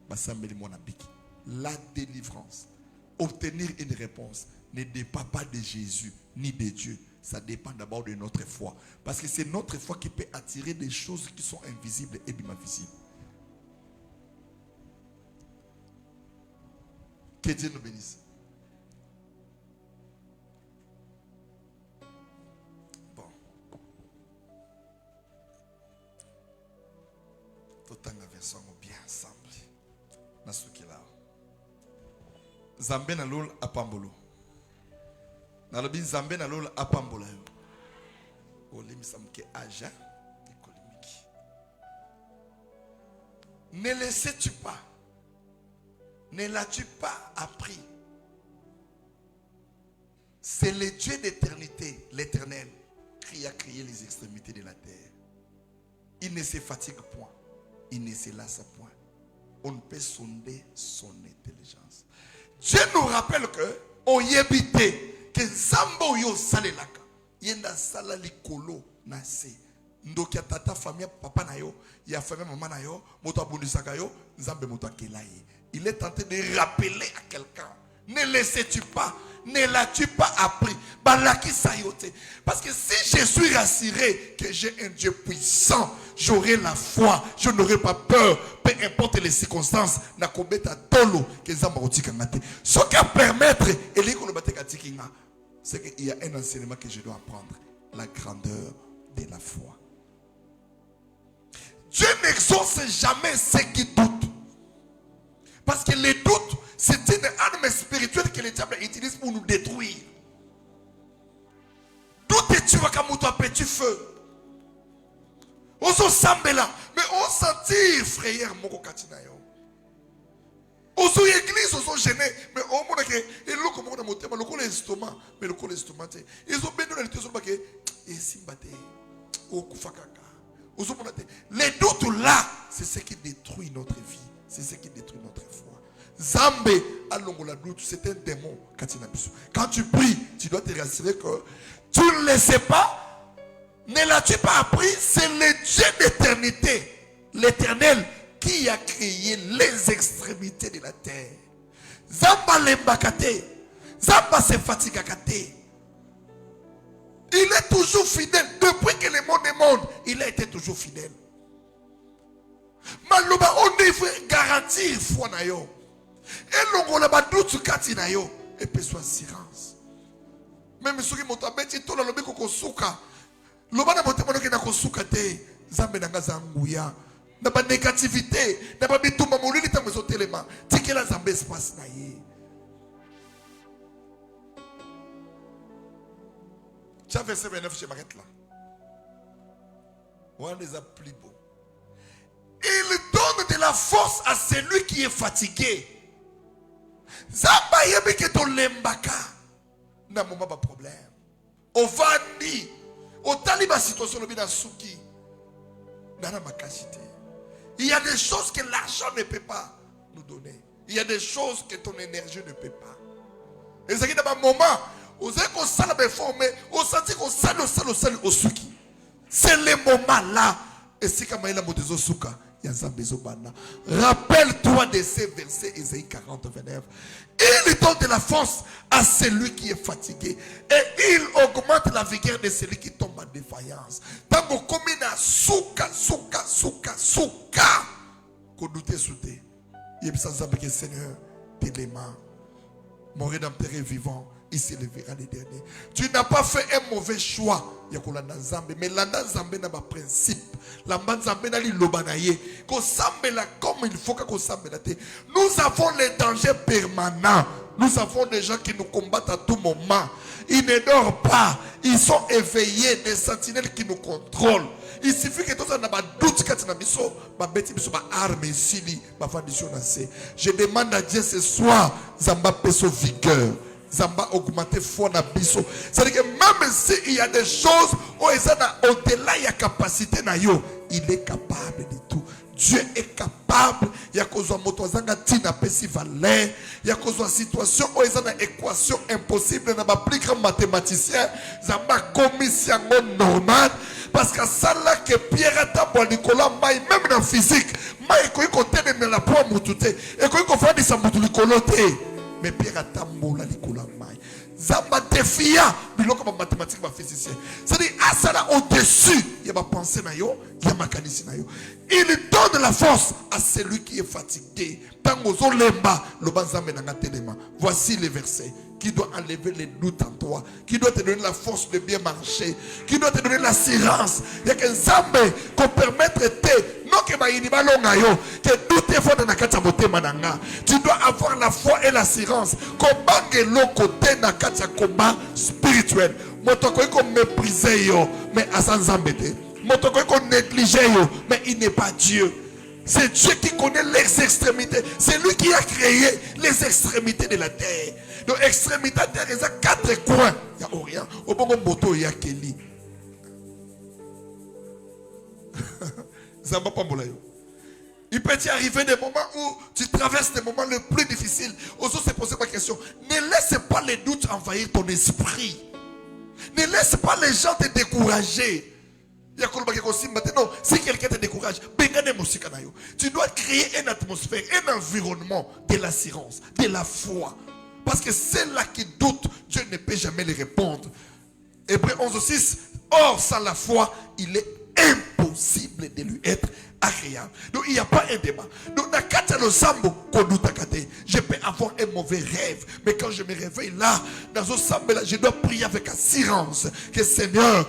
Basambeli mon abiki. La délivrance, obtenir une réponse ne dépend pas de Jésus ni de Dieu. Ça dépend d'abord de notre foi. Parce que c'est notre foi qui peut attirer des choses qui sont invisibles et bien visibles. Que Dieu nous bénisse. Bon. Tout en versant bien ensemble. Dans ce qu'il a. Zambé na lol apambolo. Na lobi Zambé na lol apambola yo. Olimi samke aja ekolimiki. Ne laissais-tu pas? Ne l'as-tu pas appris? C'est le Dieu d'éternité, l'Éternel, qui a créé les extrémités de la terre. Il ne se fatigue point. Il ne se lasse point. On ne peut sonder son intelligence. Dieu nous rappelle que on y habite que Zambo yo salelaka yenda sala likolo na se ndokia tata famille papa na yo ya famille maman na yo moto abundisaka yo Nzambe moto akela ye. Il est tenté de rappeler à quelqu'un, ne laissais-tu pas, ne l'as-tu pas appris? Balaki sayote. Parce que si je suis rassuré que j'ai un Dieu puissant, j'aurai la foi, je n'aurai pas peur, peu importe les circonstances. Nakobeta tolo que Zambaroti kangate. Ce qui permettre, c'est qu'il y a un enseignement que je dois apprendre, la grandeur de la foi. Dieu n'exauce jamais ceux qui doutent. Parce que les doutes, c'est une arme spirituelle que le diable utilise pour nous détruire. Doute et tu vas comme un petit feu. On s'en sambela, mais on sentit frère moko katina yo. On s'en église, on s'en gêné, mais on m'a dit que le loco mona monté, mais le col estomac, mais le col estomac. Ils ont bien donné le temps sur le baquet et simbate au kufakaka. Les doutes là, c'est ce qui détruit notre vie. C'est ce qui détruit notre foi. Zambé, la doute, c'est un démon. Quand tu pries, tu dois te rassurer que tu ne le sais pas. Ne l'as-tu pas appris? C'est le Dieu d'éternité, l'Éternel, qui a créé les extrémités de la terre. Zamba lembakate, Zamba se fatigakate. Il est toujours fidèle. Depuis que le monde est monde, il a été toujours fidèle. Maloba on devrait garantir foi na yo. Et l'on a ba doute kati na yo et peut soit assurance. Même ceux qui m'ont abeti to la lobi ko suka. Loba na bote mono ke na ko suka te. Zambe nanga zanguya. Na ba négativité, na ba bitumba molili ta mezo telema. Tikela zambe espace na ye. Tiens verset 29 je m'arrête là. On les a plus beaux. Il donne de la force à celui qui est fatigué. Zamba yebi ke to lembaka. Na moment pas problème. Au vandi. Au taliba situation lobi na suki. Nana makasité. Il y a des choses que l'argent ne peut pas nous donner. Il y a des choses que ton énergie ne peut pas. Et c'est dans un moment, vous avez qu'on s'en a formé, vous sentez qu'on s'en a au suki. C'est le moment là. Et si comme il a monté au suka, il y a un besoin. Rappelle-toi de ces versets, Ésaïe 40, 29. Il donne de la force à celui qui est fatigué. Et il augmente la vigueur de celui qui tombe en défaillance. Tant qu'on commune à souka. Qu'on doute souté. Il y a que Seigneur, t'es les mains. Mon rédempteur est vivant. Il s'élèvera les derniers. Tu n'as pas fait un mauvais choix. Mais l'anda Zambé n'a pas principe. L'amba Zambé n'a pas l'obanaye. Comme il faut que nous avons les dangers permanents. Nous avons des gens qui nous combattent à tout moment. Ils ne dorment pas. Ils sont éveillés. Des sentinelles qui nous contrôlent. Il suffit que tout ça n'a pas doute quand tu as mis arme ici. Je demande à Dieu ce soir, Zamba peso vigueur. Zamba augmenter foi na biso. C'est-à-dire que même s'il y a des choses où au-delà il y a capacité na yo, il est capable de tout. Dieu est capable. Il y a cause moto zanga tina pesi valeur. Il y a cause situation où il y a une équation impossible na ba plus grand mathématicien. Zamba commission normale. Parce que ça là que Pierre a Nicolas maï même dans physique maï ko ikote de la poids mutute et ko faire de sa mutulikote mais Pierre a tambola Nicolas maï zamba défia biloko ba mathématique ba physicien c'est-à-dire à ça là au-dessus il y a ma pensée na yo il y a ma mécanisme na yo il donne la force à celui qui est fatigué tango zo lemba lo banzambe na ngatelema voici les versets qui doit enlever les doutes en toi, qui doit te donner la force de bien marcher, qui doit te donner l'assurance. Il y a que Zambé qu'on permette non que que tout est fort dans la katia bote mananga. Tu dois avoir la foi et l'assurance. Combat que l'autre côté na katia combat spirituel. Motoko ko mépriser yo, mais asan Zambé. Motoko ko négliger yo, mais il n'est pas Dieu. C'est Dieu qui connaît les extrémités. C'est lui qui a créé les extrémités de la terre. Donc, extrémité de la terre, il y a 4 coins. Il y a Orient. Au bon moto, il y a Kelly. Il peut y arriver des moments où tu traverses des moments les plus difficiles. Ose se poser ma question. Ne laisse pas les doutes envahir ton esprit. Ne laisse pas les gens te décourager. Non, si quelqu'un te décourage, tu dois créer une atmosphère, un environnement de l'assurance, de la foi. Parce que ceux-là qui doutent, Dieu ne peut jamais les répondre. Hébreux 11:6. Or, sans la foi, il est impossible de lui être agréable. Donc, il n'y a pas un débat. Donc, je peux avoir un mauvais rêve. Mais quand je me réveille là, dans ce sambe là, je dois prier avec assurance que Seigneur,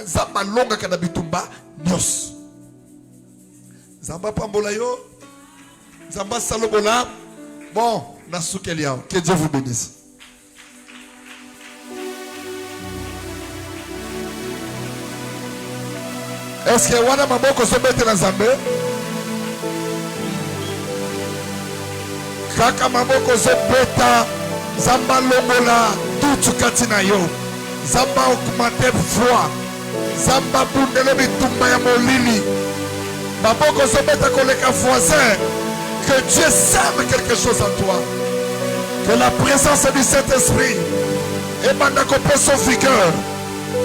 Zamba longa kanabitumba, Nyos. Zamba pambola yo, Zamba salobola. Bon, Nasukelia, que Dieu vous bénisse. Est-ce que wana maboko se mette na Zambé? Kaka maboko se beta Zamba longola tout katina yo. Zamba augmente foi. Zamba bundele bitumba ya molili. Maboko se beta koleka voisin. Que Dieu sème quelque chose en toi. Que la présence du Saint-Esprit émane qu'on son vigueur.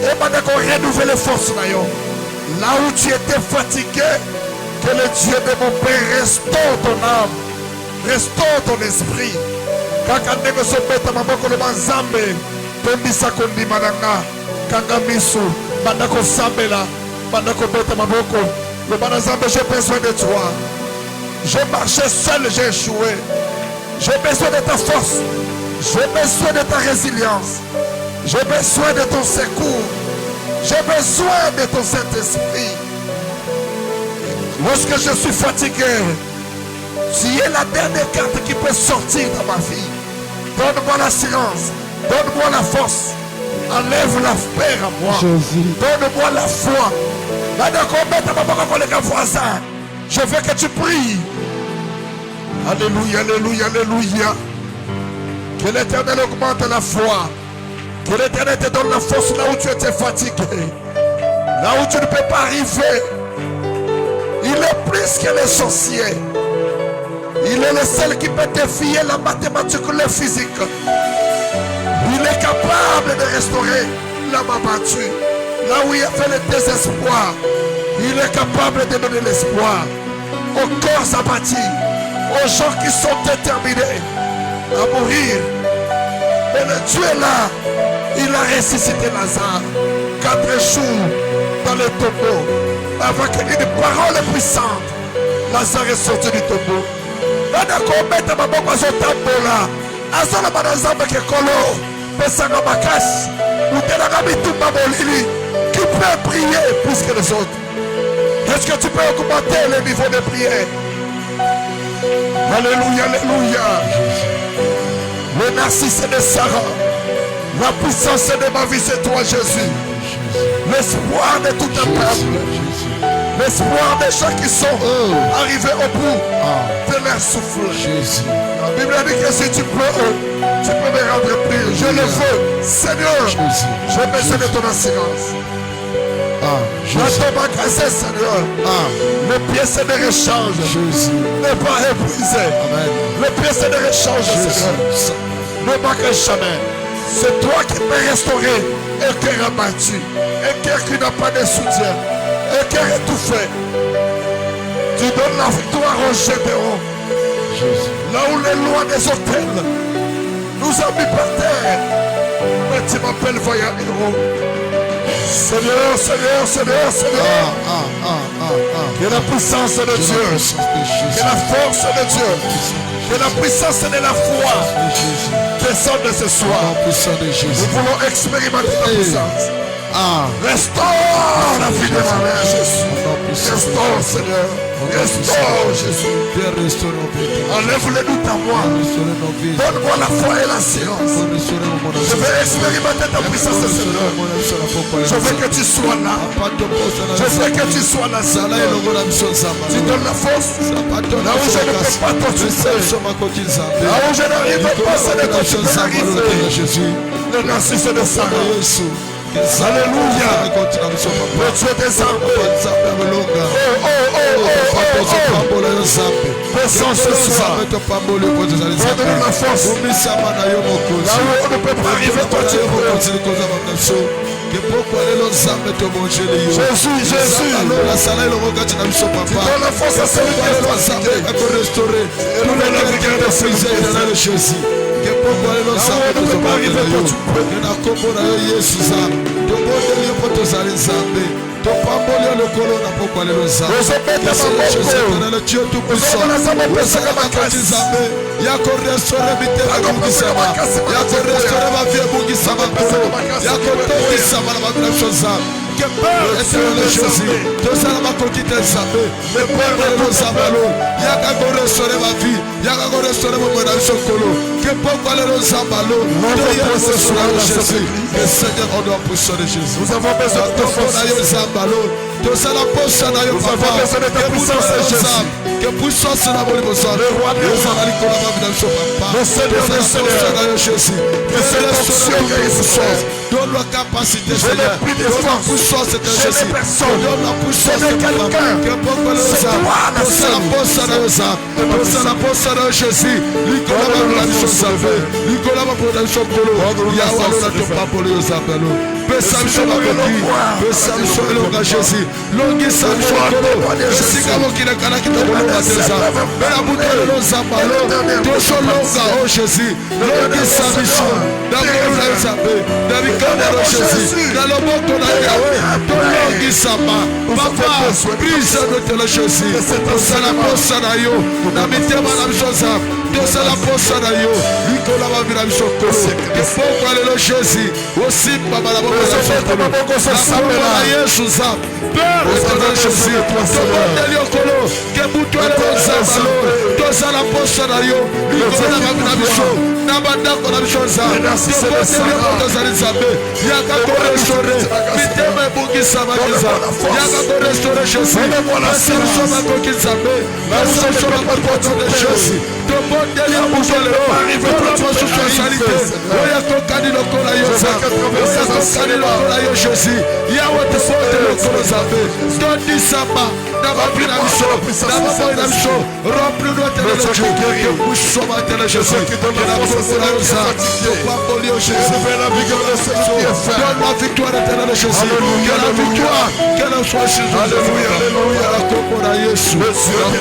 Émane qu'on renouvelle les forces na yo. Là où tu étais fatigué, que le Dieu de mon Père restaure ton âme, restaure ton esprit. Kakandego sobeta maboko le banzambe, tondisa kondi mananga, kangamisu, bandako sambela, bandako beta maboko. Le banazambe, j'ai besoin de toi. J'ai marché seul, j'ai échoué. J'ai besoin de ta force. J'ai besoin de ta résilience. J'ai besoin de ton secours. J'ai besoin de ton Saint-Esprit. Lorsque je suis fatigué, tu es la dernière carte qui peut sortir dans ma vie. Donne-moi l'assurance. Donne-moi la force. Enlève la peur à moi. Donne-moi la foi. Je veux que tu pries. Alléluia, alléluia, alléluia. Que l'Éternel augmente la foi. Que l'Éternel te donne la force là où tu étais fatigué. Là où tu ne peux pas arriver. Il est plus que le sorcier. Il est le seul qui peut défier la mathématique ou le physique. Il est capable de restaurer l'âme abattue. Là où il y avait le désespoir, il est capable de donner l'espoir aux corps abattus, aux gens qui sont déterminés à mourir. Mais le Dieu est là. Il a ressuscité Lazare 4 jours dans le tombeau. Avec une parole puissante, Lazare est sorti du tombeau. Qui peut prier plus que les autres? Est-ce que tu peux augmenter le niveau de prière? Alléluia, alléluia. Le narcisse de Sarah, la puissance de ma vie, c'est toi, Jésus. L'espoir de tout un peuple. L'espoir des gens qui sont arrivés au bout de leur souffle. La Bible dit que si tu peux me rendre plus. Je le veux. Seigneur, j'ai besoin de ton assurance. Dans ton Seigneur, les pièces de rechange n'est pas épuisé. Les pièces de rechange, Seigneur, ne manquent jamais. C'est toi qui peux restaurer un cœur abattu, un cœur qui n'a pas de soutien, un cœur étouffé. Tu donnes la victoire aux généraux. Là où les lois des hôtels nous ont mis par terre, mais tu m'appelles vaillant héros. Seigneur, Seigneur, Seigneur, Seigneur. Que la puissance de Dieu, que la force de Dieu, que la puissance de la foi descende ce soir. Nous voulons expérimenter ta puissance. Restaure la vie de ma mère, Jésus. Restaure, Seigneur. Restaure, Jésus. Enlève le doute à moi. Donne-moi la foi et la science. Je vais expérimenter ta puissance, Seigneur. Je veux que tu sois là. Je veux que tu sois là, Seigneur. Tu donnes la force. Là où je ne peux pas t'occuper. Là où je n'arrive pas, Seigneur, que tu peux arriver. Le narcisse de Sarah. Alléluia. Le Dieu des armées. Descends ce soir. Donne-nous la force. Là où on ne peut pas arriver, toi tu peux. Jésus, Jésus. Tu donnes la force à celui qui est fatigué. Et nous les laves de Jésus. Que peur éternel Jésus, tout ça va continuer à saber. Mais peur de nos amalons, il y a qu'à restaurer ma vie, il y a qu'à restaurer mon bonheur sur colo. Que pourquoi les nos amalons, Jésus, le Seigneur on doit pousser de Jésus. Nous avons besoin de ta force. Tout ça la poche à nous avons besoin de ta puissance, Jésus. Que puissance la bonne besoin. Le roi des rois, le Seigneur des seigneurs, Jésus. Que cette option puissance. Donne la capacité, Seigneur. Donne la puissance, Jésus. Donne la puissance de quelqu'un. Que pourquoi les hommes, tout ça la poche à nous avons. Tout ça la poche à nous, Jésus. Nicolas va pour la mission sauvée. Nicolas va pour la mission colo. Yahweh la te pas pour les appels. Pesa mshoma koki. Pesa mshoma longa Jésus. Longi sa mshoma colo. Jésus kamo kina kana kitoko longa teza. Bela butele lonza malo. Tosho longa oh Jésus. Longi sa mshoma. D'abord la nzambe. D'abord Jésus. Dans le monde na Yahweh. Longi sa ma. Papa, brise notre Jésus. Tosa la posa na yo. Na mitema na mshoza. Tosa la posa na yo. Nikola va vira mshoko. Que pourquoi le Jésus. Aussi papa la boca sa mshoko. Na Yesu za. Père éternel Jésus. Tomonde liokolo. Que butwele lonza malo. Tosa la posa na yo. Nikola va vira mshoko. na bandako na biso nzambe tobondeli moto ozali nzambe yaka korestore mitema ebungisama nzambe yaka korestore jésus pesa biso bakoki nzambe pesa biso bakopoto de jésus tobondeli ya moto lelo mpona mosusu asali te oyo akokani lokola yo nzambe oyo akokani lokola yo jésus yawe tobondeli lokolo nzambe tondisama na bapi na biso na baboyi na biso remplis-nous éternel Dieu que nous sommes éternel Jésus que la kokola yo nzambe topamboli yo jésus donne la victoire éternel Jésus que la victoire qu'elle soit chez nous alléluia la kokola Yesu la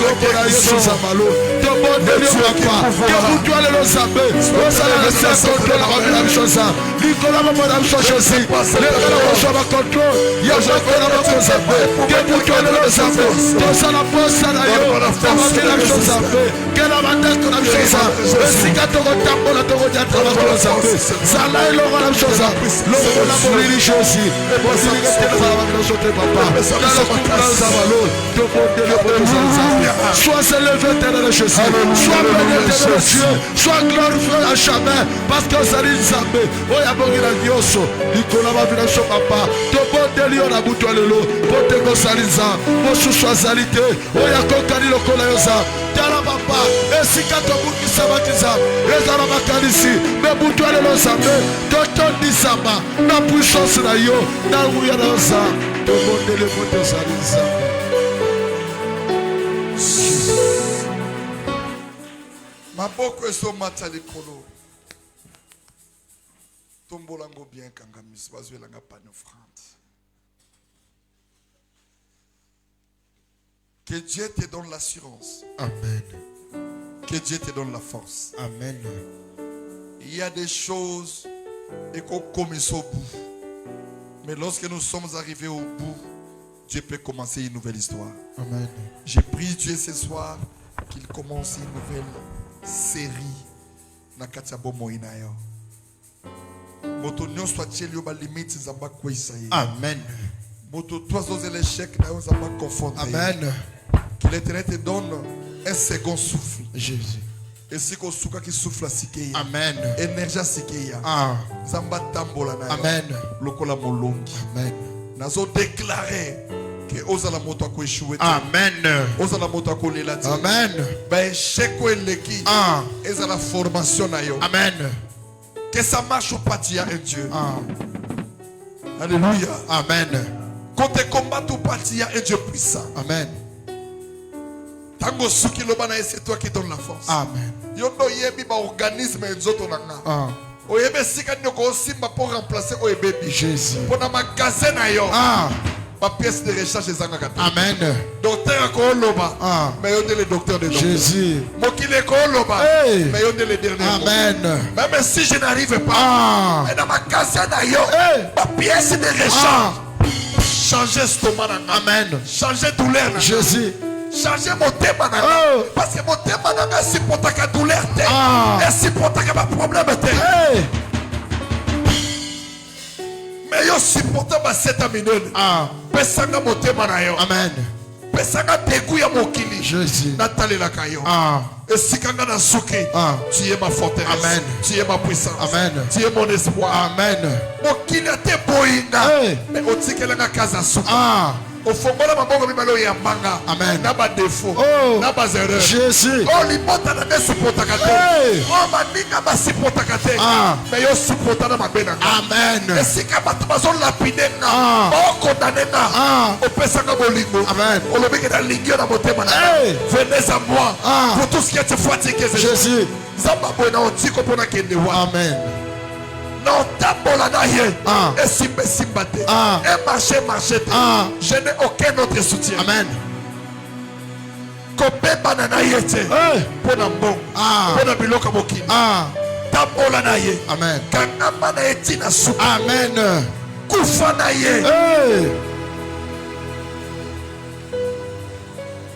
kokola Yesu nzamalo tobondeli yo papa que butu alelo nzambe ozala reste contrôle na babi na biso nzambe likolo ya babo na biso jésus lekala kozwa bacontrôle ya bako na bako nzambe que butu alelo nzambe tozala posa na yo na babi na biso nzambe que na bandako na biso nzambe esika tokotambola tokodiatra bakolo nzambe zala elongo na biso nzambe lokola molili jésus bozilika telefala babi na biso te papa tala kokula nzamalo tobondeli okozala nzambe sois élevé éternel jésus sois béni éternel Dieu sois glorifié à jamais parce que ozali nzambe oyo abongela nyonso likolo ya babi na biso papa tobondeli yo na butu ya lelo mpo te kozali nzambe mosusu azali te oyo akokani lokola yo nzambe tala papa esika tobukisamaki nzambe ezala makanisi me butu ya lelo nzambe totondisama na puissance na yo na nguya na yo nzambe tobondeli mpo te ozali nzambe. maboko esomata likolo tombolango bien kangamisi bazwelanga pane offrande. Que Dieu te donne l'assurance. Amen. Que Dieu te donne la force. Amen. Il y a des choses et qu'on commence au bout. Mais lorsque nous sommes arrivés au bout, Dieu peut commencer une nouvelle histoire. Amen. J'ai prié Dieu ce soir qu'il commence une nouvelle série na katiabo moinayo. Moto nyonso atieli ba limite zamba kwisa ye. Amen. Moto toi aux l'échec na yo zamba confondre. Amen. Que l'Éternel te donne un second souffle. Jésus. Et si ko suka ki souffle sikeya. Amen. Énergie sikeya. Ah. Zamba tambola na yo. Amen. Lokola molongi. Amen. Nazo déclarer que ozala moto ko échouer. Amen. Ozala moto ko lela. Amen. Ba échec ko eleki. Ah. Ezala formation na yo. Amen. Que ça marche au parti à un Dieu. Ah. Alléluia. Amen. Quand tu combats au parti à un Dieu puissant. Amen. Tango suki lobana c'est toi qui donne la force. Amen. Yondo yebi ba organisme nzoto nanga. Ah. Oyebe sika nyoko simba pour remplacer oyebebi. Jésus. Pour na magasin na yo. Ah. Ma pièce de recherche ezanga kata. Amen. Docteur ko loba. Ah. Mais on est le docteur de docteur. Jésus. Mokile ko loba. Hey. Mais on est le dernier. Amen. Même si je n'arrive pas. Ah. Mais dans ma magasin na yo. Hey. Ma pièce de recherche. Changer stomac. Amen. Changer douleur. Jésus. Changer mon thème. Oh. Parce que mon thème n'a supporté la douleur. Ah. Et supporté ma problème. Hey. Mais yo supporté ma 7 minutes. Ah. Pesanga mon thème na yo. Amen. Pesanga dégoût ya mokili. Jésus. Nathalie la kayo. Ah. Et si kanga na souké. Ah. Tu es ma forteresse. Amen. Tu es ma puissance. Amen. Tu es mon espoir. Amen. Mokili te boyinga. Hey. Mais otikelanga kaza souké. Ah. Au fongola maboko mibalo ya mbanga. Amen. Na ba défaut. Oh. Na ba erreur. Jésus. Oh libota na supporta kate. Hey. Oh maninga ba supporta kate. Ah. Mais yo supporta na mabena. Amen. Et si kaba bazo lapidenga. Ah. Oh kondanenga. Ah. O pesanga bolingo. Amen. O lobeke na lingio na motema na. Hey. Venez à moi. Ah. Pour tout ce qui est fatigué. Jésus. Zamba bona otiko pona kende wa. Amen. Non tambola na ye. Ah. Et simba te. Ah. Et marcher te. Ah. Je n'ai aucun autre soutien. Amen. Kopeba na ye te. Hey. Pona mbongo. Ah. Pona biloka mokili. Ah. Tambola na ye. Amen. Kangamba na etina su. Amen. Kufa na ye. Hey.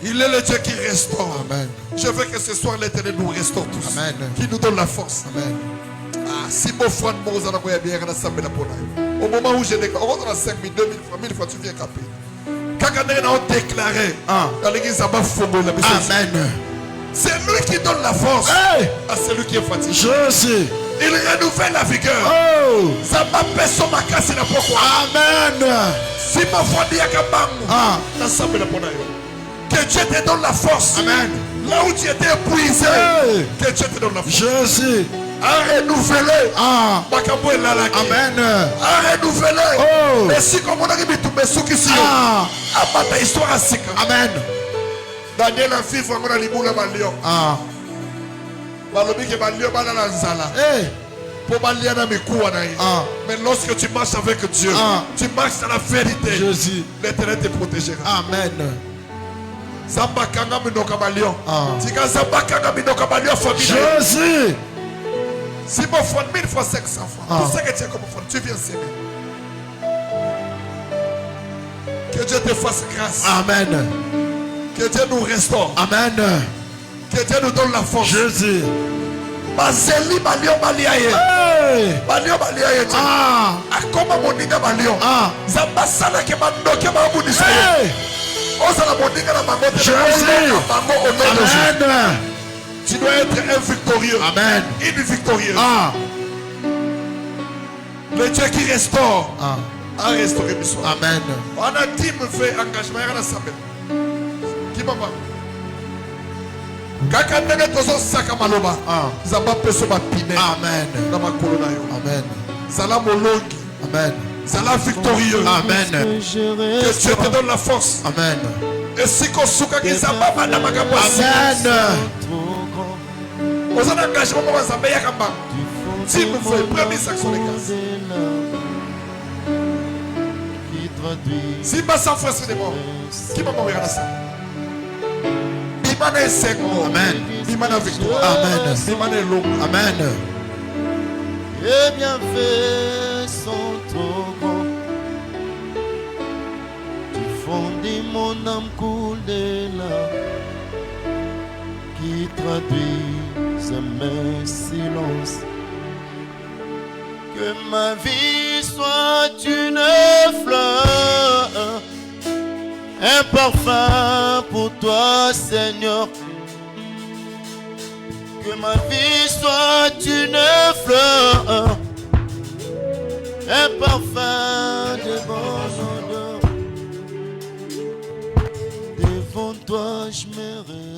Il est le Dieu qui restaure. Amen. Je veux que ce soir l'Éternel nous restaure tous. Amen. Qui nous donne la force. Amen. Ah, si mon frère Moza n'a pas bien rassemblé la pona. Au moment où je déclare, on a 5 000, 2 000 fois, 1000 fois, tu viens caper. Quand on a déclaré, Ah. dans l'église, ça va fondre la mission. Amen. C'est lui qui donne la force à celui qui est fatigué. Jésus. Il renouvelle la vigueur. Oh. Ça m'appelle son makasi na pourquoi. Amen. Si ma foi dit à Kabangu, l'ensemble de que Dieu te donne la force. Amen. Là où tu étais épuisé, que Dieu te donne la force. Jésus. À renouveler. Amen. À renouveler. Oh. Et si comme on a dit tout mais qui si ta histoire à sika. Amen. Daniel a vivre on a libula balio. Balobi ke balio bana la nzala. Pour balia na mikuwa na yi. Mais lorsque tu marches avec Dieu, tu marches dans la vérité. Jésus. L'Éternel te protégera. Amen. Zamba kanga minoka balio. Tika zamba kanga minoka balio famille. Jésus. Si mon fond 1000 fois 500 fois, tout ce que tu as comme fond, tu viens s'aimer. Que Dieu te fasse grâce. Amen. Que Dieu nous restaure. Amen. Que Dieu nous donne la force. Jésus. Bazeli balio baliaye. Balio baliaye. Akoma moninga balio. Zamba sala ke mandoke mabundi saye. Osala moninga na bango te. Jésus. Amen. Tu dois être un victorieux. Amen. Une victorieuse. Le Dieu qui restaure. A restauré mes soins. Amen. On a dit me fait engagement. Il y a un qui m'a pas. Kaka ndenge tozo saka maloba. Zamba peso ba pine. Amen. Na makolo na yo. Amen. Zala molongi. Amen. Zala victorieux. Amen. Que Dieu te donne la force. Amen. Et si qu'on souka ki zamba bana makambo. Amen. Aux engagements pour zamba ya kamba. Si me fait premier section de grâce. Si ma sang frère c'est mort. Qui m'a mourir à ça? Bimana est sec. Amen. Bimana victoire. Amen. Bimana est long. Amen. Les bienfaits sont trop grands. Tu fondis mon âme coule de larmes qui traduisent mes silences. Que ma vie soit une fleur, un parfum pour toi, Seigneur. Que ma vie soit une fleur, un parfum de bonne odeur. Devant toi, je me réjouis.